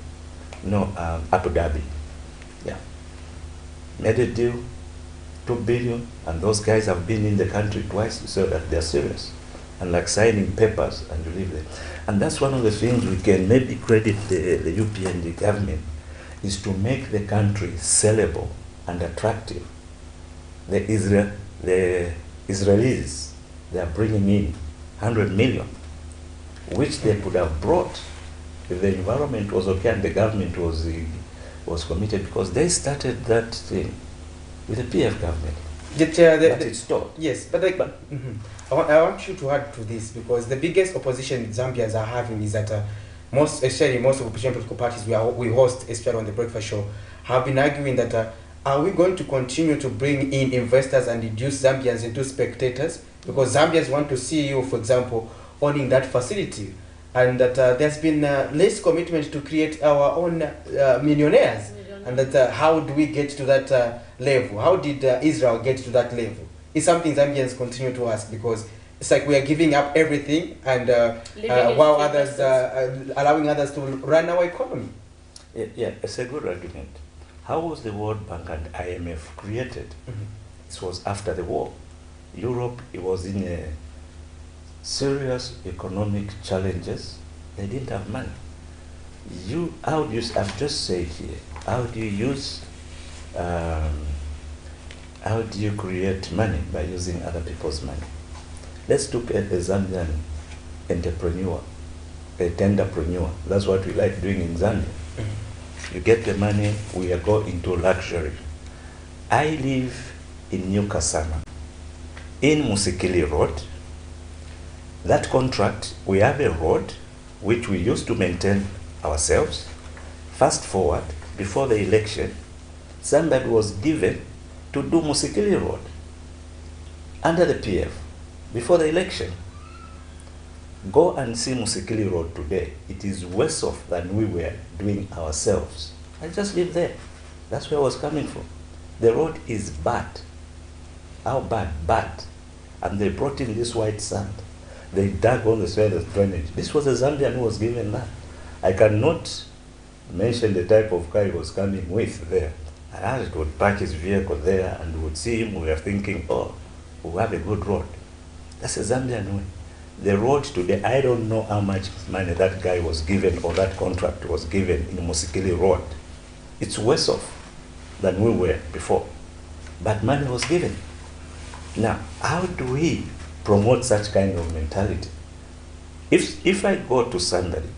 No, Abu Dhabi. Yeah. Made a deal, 2 billion, and those guys have been in the country twice, so that they're serious. And like signing papers, and you leave them. And that's one of the things we can maybe credit the UPND government, is to make the country sellable and attractive. The Israelis, they are bringing in 100 million, which they could have brought if the environment was okay and the government was committed, because they started that thing with the PF government. But it's stopped. Yes, but I want you to add to this, because the biggest opposition Zambians are having is that most of the opposition political parties we host, especially on the breakfast show, have been arguing that are we going to continue to bring in investors and reduce Zambians into spectators? Because Zambians want to see you, for example, owning that facility, and that there's been less commitment to create our own millionaires. And that how do we get to that level? How did Israel get to that level? It's something Zambians continue to ask, because it's like we are giving up everything and while others allowing others to run our economy. Yeah, it's a good argument. How was the World Bank and IMF created? This was after the war. Europe, it was in a serious economic challenges. They didn't have money. I've just said here, how do you create money? By using other people's money. Let's look at a Zambian entrepreneur, a tenderpreneur. That's what we like doing in Zambia. You get the money, we go into luxury. I live in New Kasana, in Musikili Road. That contract, we have a road which we used to maintain ourselves. Fast forward, before the election, somebody was given to do Musikili Road under the PF before the election. Go and see Musikili Road today. It is worse off than we were doing ourselves. I just live there. That's where I was coming from. The road is bad. How bad? Bad. And they brought in this white sand. They dug all the soil as drainage. This was a Zambian who was given that. I cannot mention the type of car he was coming with there. And as it would park his vehicle there and we would see him, we were thinking, oh, we have a good road. That's a Zambian way. The road today, I don't know how much money that guy was given or that contract was given in Musikili Road. It's worse off than we were before. But money was given. Now, how do we promote such kind of mentality? If I go to somebody,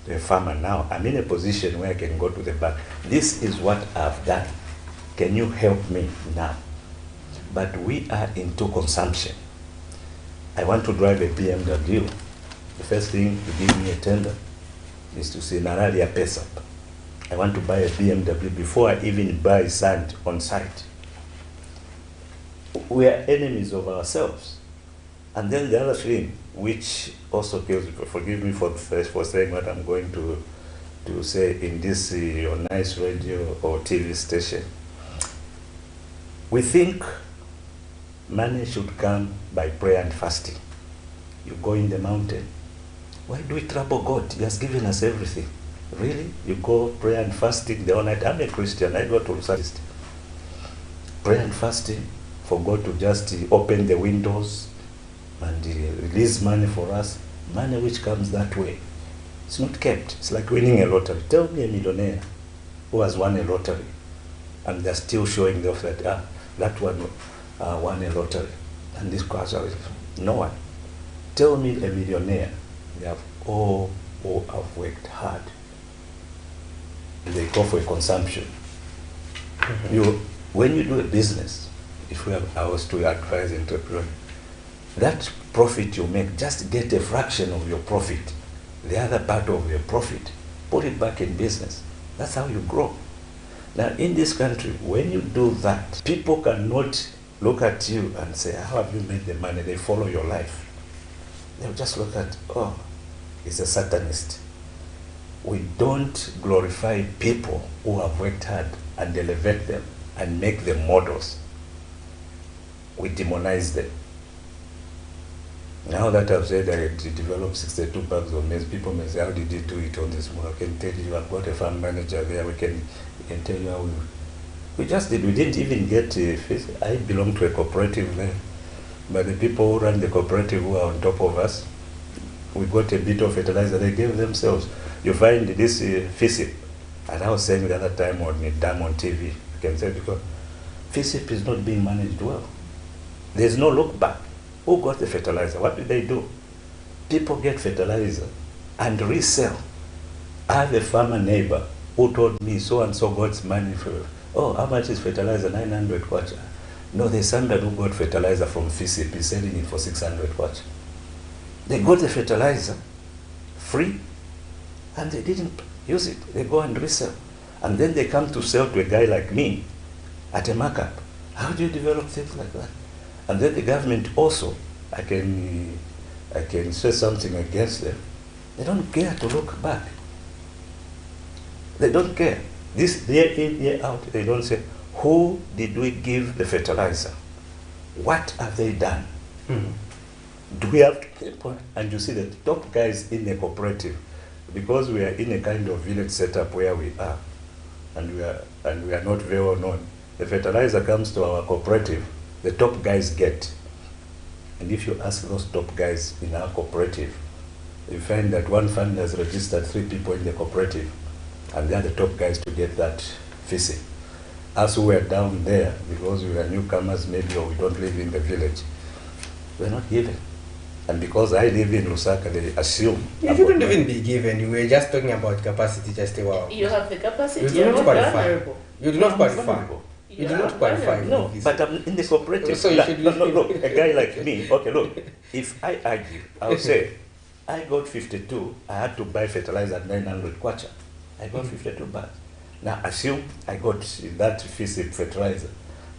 to a farmer now, I'm in a position where I can go to the bank. This is what I've done. Can you help me now? But we are into consumption. I want to drive a BMW. The first thing to give me a tender is to say, Naralia Pesap. I want to buy a BMW before I even buy sand on site. We are enemies of ourselves. And then the other thing, which also kills people, forgive me for saying what I'm going to say in this nice radio or TV station. We think money should come by prayer and fasting. You go in the mountain. Why do we trouble God? He has given us everything. Really? You go prayer and fasting the whole night. I'm a Christian. I go to service. Prayer and fasting for God to just open the windows and release money for us. Money which comes that way. It's not kept. It's like winning a lottery. Tell me a millionaire who has won a lottery and they're still showing off that that one won a lottery and this person, no one. Tell me a millionaire. They have all have worked hard. They go for a consumption. When you do a business, if we have hours to advise entrepreneurs, that profit you make, just get a fraction of your profit, the other part of your profit, put it back in business. That's how you grow. Now in this country, when you do that, people cannot look at you and say, how have you made the money? They follow your life. They'll just look at, oh, he's a Satanist. We don't glorify people who have worked hard and elevate them and make them models. We demonize them. Now that I've said I developed 62 bags of maize, people may say, how did you do it on this one? I can tell you, I've got a farm manager there, we can tell you how we just did. We didn't even get I belong to a cooperative there, but the people who run the cooperative who are on top of us, we got a bit of fertilizer they gave themselves. You find this FISIP, and I was saying the other time on Dam on TV, you can say, because FISIP is not being managed well. There's no look back. Who got the fertilizer? What did they do? People get fertilizer and resell. I have a farmer neighbor who told me so and so got money for, oh, how much is fertilizer? 900 kwacha. No, there's somebody who got fertilizer from FISIP, he's selling it for 600 kwacha. They got the fertilizer free and they didn't use it. They go and resell. And then they come to sell to a guy like me at a markup. How do you develop things like that? And then the government also, I can say something against them. They don't care to look back. They don't care. This year in, year out, they don't say, who did we give the fertilizer? What have they done? Do we have people? And you see the top guys in the cooperative, because we are in a kind of village setup where we are, and we are not very well known. The fertilizer comes to our cooperative, the top guys get. And if you ask those top guys in our cooperative, you find that one fund has registered 3 people in the cooperative, and they are the top guys to get that FISIP. Us who were down there, because we are newcomers maybe, or we don't live in the village, we're not given. And because I live in Lusaka, they assume. You shouldn't even be given. You were just talking about capacity just a while. You have the capacity. You do not qualify. You do not qualify. You do not qualify. No, but I'm in the cooperative. So you should look, a guy like me, okay, look, if I argue, I'll say, I got 52, I had to buy fertilizer at 900 kwacha. I got 52 bags. Now assume I got that FISIP fertilizer.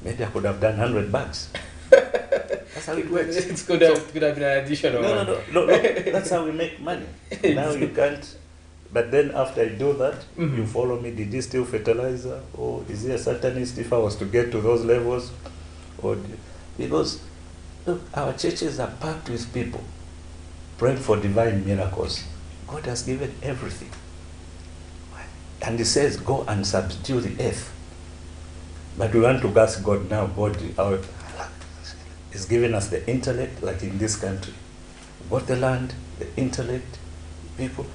Maybe I could have done 100 bags. That's how it works. It could have been an additional No. That's how we make money. Now you can't. But then after I do that, you follow me. Did he steal fertilizer? Or is he a Satanist if I was to get to those levels? Because look, our churches are packed with people praying for divine miracles. God has given everything. And he says, go and subdue the earth. But we want to ask God now, God is giving us the intellect, like in this country. Got the land, the intellect, people.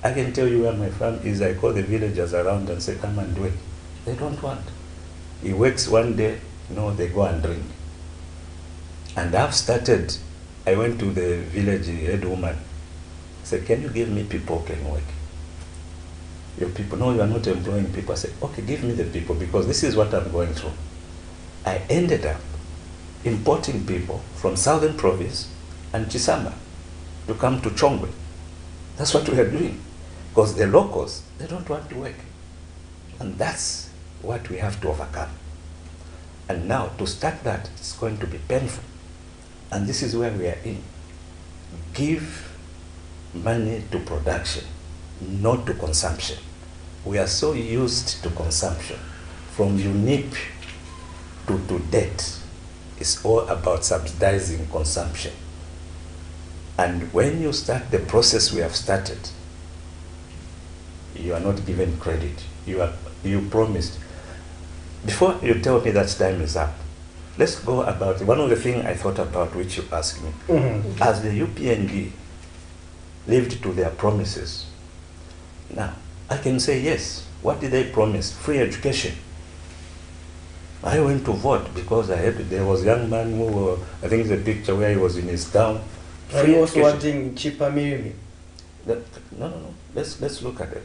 I can tell you where my farm is. I call the villagers around and say, come and do it. They don't want. He works one day, they go and drink. And I've started, I went to the village head woman. I said, can you give me people who can work? Your people, no, you are not employing people. I said, okay, give me the people, because this is what I'm going through. I ended up importing people from Southern Province and Chisamba to come to Chongwe. That's what we are doing. Because the locals, they don't want to work. And that's what we have to overcome. And now, to start that, it's going to be painful. And this is where we are in. Give money to production, not to consumption. We are so used to consumption, from UNIP to debt. is all about subsidizing consumption. And when you start the process we have started, you are not given credit. You promised. Before you tell me that time is up, let's go about one of the things I thought about, which you asked me. As the UPND lived to their promises, now I can say yes. What did they promise? Free education. I went to vote because there was a young man who, I think the picture where he was in his town. Are you also wanting cheaper milimi? No. Let's look at it.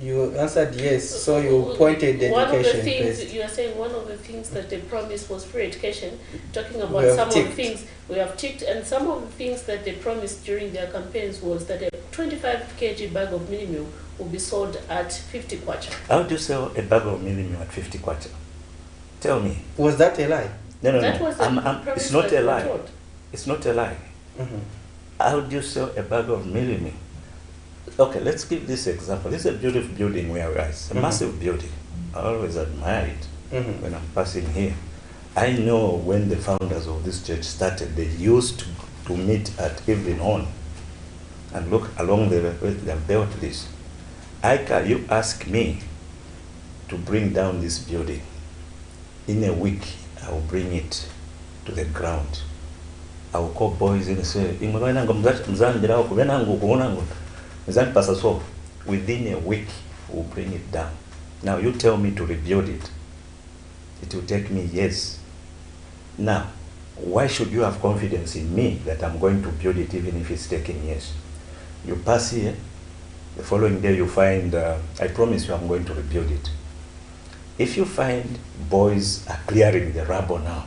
You answered yes, so you pointed the one education of the things first. you are saying, one of the things that they promised was free education. Talking We about have some ticked. of the things we have ticked, and some of the things that they promised during their campaigns was that a 25 kg bag of mini meal will be sold at 50 kwacha. How do you sell a bag of mini meal at 50 kwacha? Tell me. Was that a lie? No. That was the promise it's not that a we lie. told. It's not a lie. How do you sell a bag of mini meal? Okay, let's give this example. This is a beautiful building where we are. It's a massive building. I always admire it when I'm passing here. I know when the founders of this church started, they used to meet at Evelyn On and look along the way they have built this. You ask me to bring down this building. In a week, I will bring it to the ground. I will call boys and say, within a week, we'll bring it down. Now you tell me to rebuild it. It will take me years. Now, why should you have confidence in me that I'm going to build it even if it's taking years? You pass here, the following day you find, I promise you I'm going to rebuild it. If you find boys are clearing the rubble now,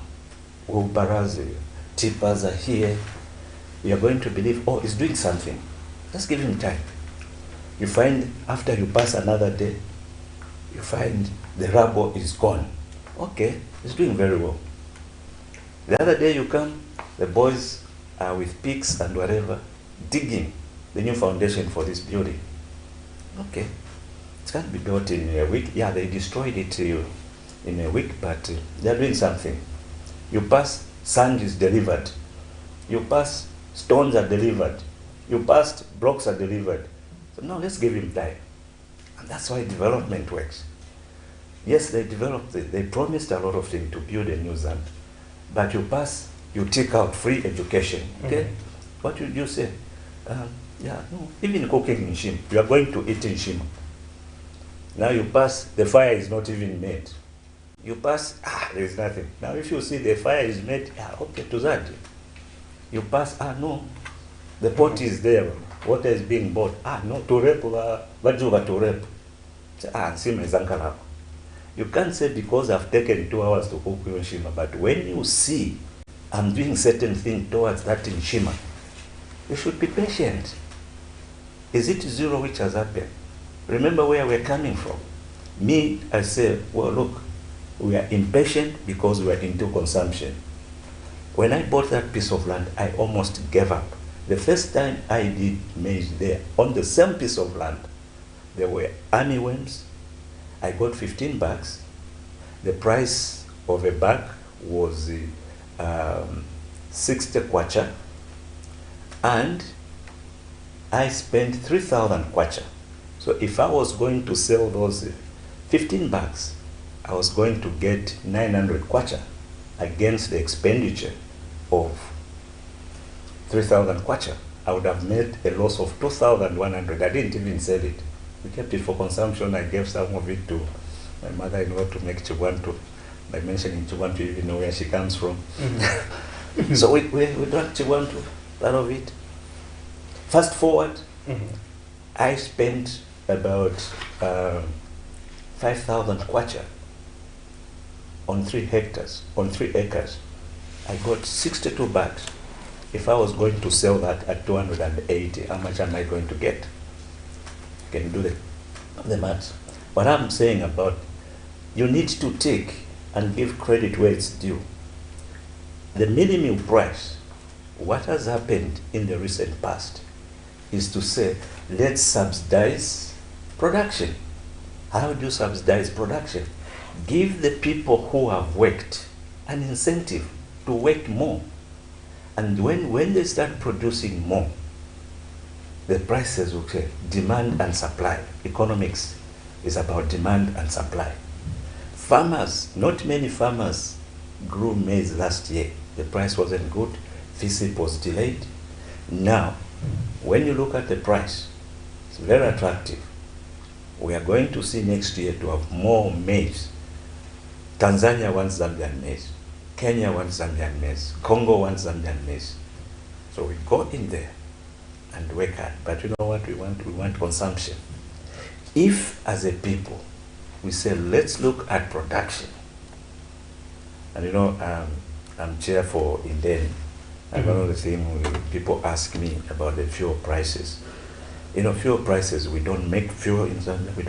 wheelbarrows, tippers are here, you're going to believe, oh, it's doing something. Just give him time. You find after you pass another day, you find the rubble is gone. Okay, it's doing very well. The other day you come, the boys are with picks and whatever, digging the new foundation for this building. Okay, it can't be built in a week. Yeah, they destroyed it in a week, but they're doing something. You pass, sand is delivered. You pass, stones are delivered. You passed, blocks are delivered. So now let's give him time. And that's why development works. Yes, they developed, they promised a lot of things to build a new Zambia. But you pass, you take out free education. Okay? What would you say? Even cooking in Shima, you are going to eat in Shima. Now you pass, the fire is not even made. You pass, there is nothing. Now if you see the fire is made, okay, to that. You pass, no, the pot is there, water is being bought. No, to rep, vajuva to rep. You can't say because I've taken 2 hours to cook in Shima, but when you see I'm doing certain things towards that in Shima, you should be patient. Is it zero which has happened? Remember where we're coming from. Me, I say, well, look, we are impatient because we are into consumption. When I bought that piece of land, I almost gave up. The first time I did maize there, on the same piece of land, there were armyworms. I got 15 bags. The price of a bag was 60 kwacha. And I spent 3,000 kwacha. So if I was going to sell those 15 bags, I was going to get 900 kwacha against the expenditure of 3,000 kwacha. I would have made a loss of 2,100. I didn't even sell it. We kept it for consumption. I gave some of it to my mother-in-law to make chiwantu. By mentioning chiwantu, you even know where she comes from. So we drank chiwantu, part of it. Fast forward, I spent about 5,000 kwacha on 3 hectares, on 3 acres. I got 62 bags. If I was going to sell that at 280, how much am I going to get? Can you do the maths? What I'm saying about, you need to take and give credit where it's due. The minimum price, what has happened in the recent past, is to say, let's subsidize production. How do you subsidize production? Give the people who have worked an incentive. to work more. And when they start producing more, the prices will say demand and supply. Economics is about demand and supply. Farmers, not many farmers grew maize last year. The price wasn't good. FISIP was delayed. Now, when you look at the price, it's very attractive. We are going to see next year to have more maize. Tanzania wants Zambian maize. Kenya wants Zambian maize. Congo wants Zambian maize. So we go in there and work hard. But you know what we want? We want consumption. If, as a people, we say, let's look at production. And you know, I'm chair for INDEN, and one of the things people ask me about the fuel prices. You know, fuel prices, we don't make fuel in Zambia, we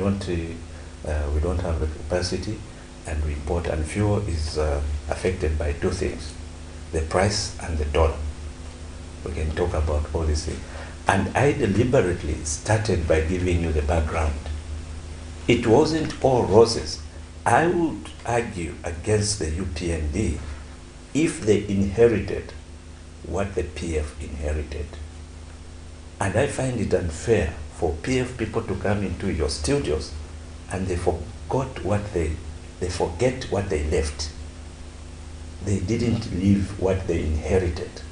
don't have the capacity, and we import, and fuel is affected by two things, the price and the dollar. We can talk about all these things. And I deliberately started by giving you the background. It wasn't all roses. I would argue against the UPND if they inherited what the PF inherited. And I find it unfair for PF people to come into your studios and they forget what they left. They didn't leave what they inherited.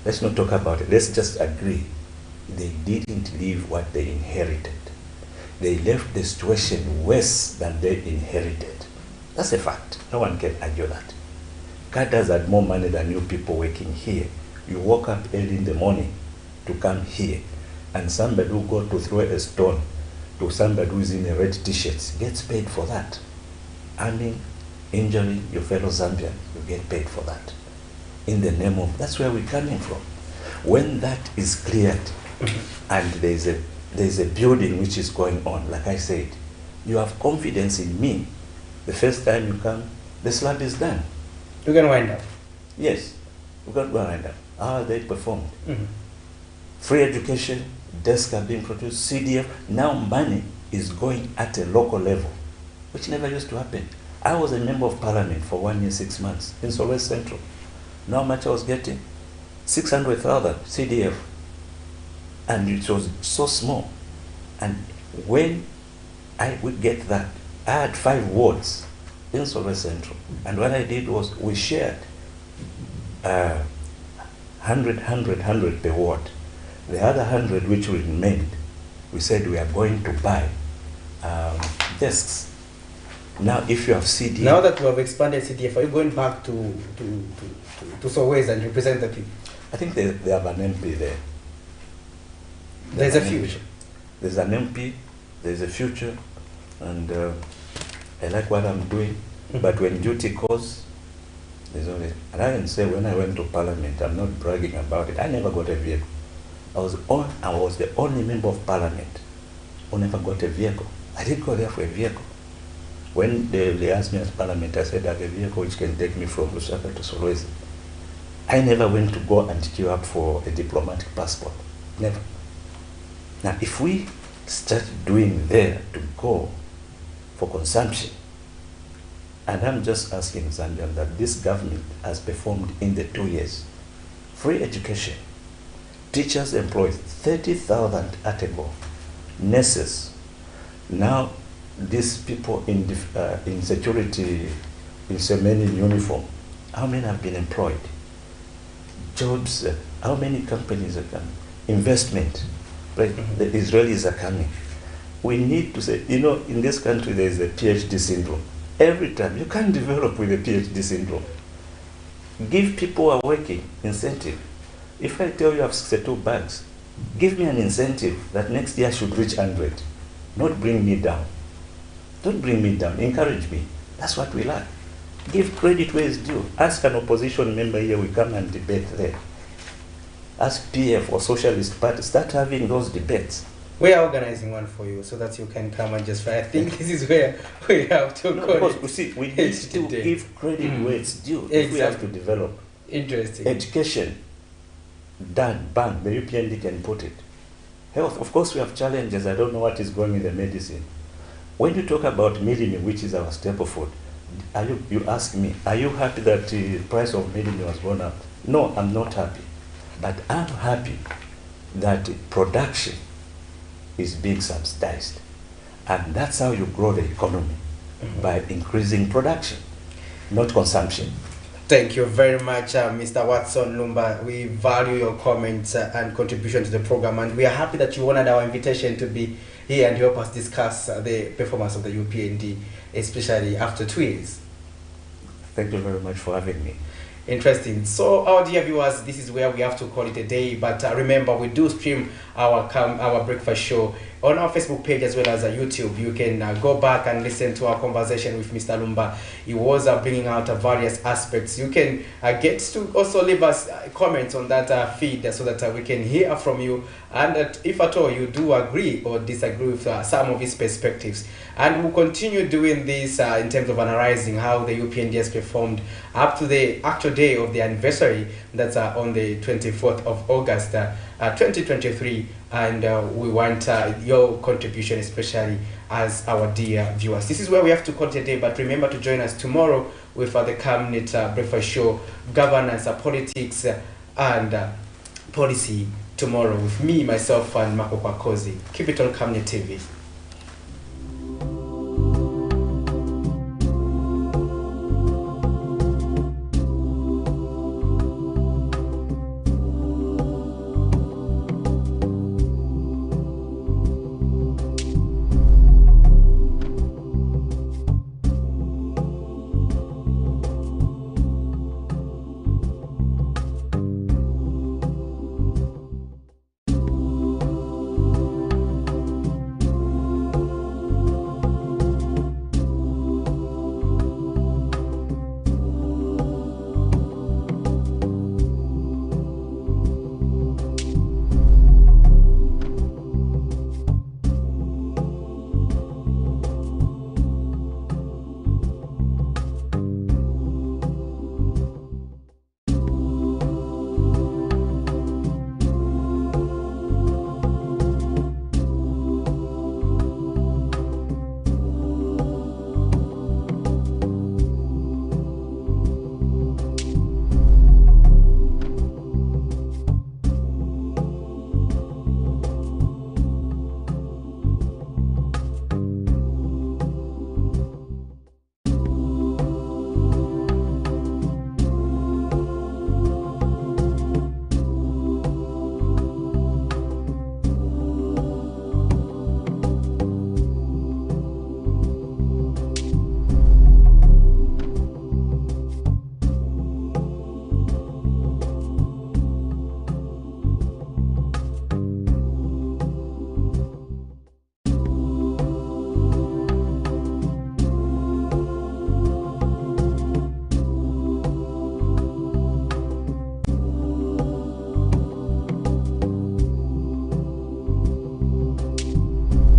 Let's not talk about it. Let's just agree. They didn't leave what they inherited. They left the situation worse than they inherited. That's a fact. No one can argue that. Cadres had more money than you people working here. You woke up early in the morning to come here, and somebody who got to throw a stone to somebody who is in a red t-shirt gets paid for that. Harming, injuring your fellow Zambians, you get paid for that. In the name of, that's where we're coming from. When that is cleared, and there's a building which is going on, like I said, you have confidence in me. The first time you come, the slab is done. You can wind up. Yes, you can wind up. How they performed. Free education, desks are being produced, CDF. Now money is going at a local level, which never used to happen. I was a member of parliament for 1 year, 6 months in Solway Central. Now how much I was getting? 600,000 CDF. And it was so small. And when I would get that, I had 5 wards in Solway Central. And what I did was we shared 100 per ward. The other 100 which remained, we said we are going to buy desks. Now if you have CDF... Now that you have expanded CDF, are you going back to Solway and represent the people? I think they have an MP there. There's a future. There's an MP, there's a future, and I like what I'm doing. But when duty calls, there's only... And I can say when I went to Parliament, I'm not bragging about it, I never got a vehicle. I was the only member of Parliament who never got a vehicle. I didn't go there for a vehicle. When they asked me as Parliament, I said I have a vehicle which can take me from Lusaka to Solwezi. I never went to go and queue up for a diplomatic passport. Never. Now, if we start doing there to go for consumption, and I'm just asking Zambia that this government has performed in the 2 years, free education, teachers employed 30,000 at a go, nurses. Now, these people in security, in so many uniform, how many have been employed? Jobs, how many companies are coming? Investment, right? The Israelis are coming. We need to say, you know, in this country there is a PhD syndrome. Every time, you can't develop with a PhD syndrome. Give people who are working incentive. If I tell you I have 62 bags, give me an incentive that next year I should reach 100. Not bring me down. Don't bring me down, encourage me. That's what we like. Give credit where it's due. Ask an opposition member here, we come and debate there. Ask PF or Socialist Party, start having those debates. We are organizing one for you so that you can come and just fight. I think this is where we have to go. Because we see, we need to give credit where it's due. Exactly. We have to develop. Interesting. Education, done, bang, the UPND can put it. Health, of course we have challenges. I don't know what is going in the medicine. When you talk about milling, which is our staple food, You ask me, are you happy that the price of milk was gone up? No, I'm not happy. But I'm happy that production is being subsidized. And that's how you grow the economy, by increasing production, not consumption. Thank you very much, Mr. Watson Lumba. We value your comments and contribution to the program, and we are happy that you honored our invitation to be here and help us discuss the performance of the UPND, especially after 2 years. Thank you very much for having me. Interesting. So, our dear viewers, this is where we have to call it a day. But remember, we do stream our breakfast show on our Facebook page as well as YouTube. You can go back and listen to our conversation with Mr. Lumba. He was bringing out various aspects. You can get to also leave us comments on that feed so that we can hear from you. And if at all you do agree or disagree with some of his perspectives. And we'll continue doing this in terms of analyzing how the UPND'S performed up to the actual day of the anniversary. That's on the 24th of August 2023. And we want your contribution, especially as our dear viewers. This is where we have to call today, but remember to join us tomorrow with the Camnet Breakfast Show, Governance, Politics, and Policy tomorrow with me, myself, and Marco Kwakozi. Keep it on Camnet TV.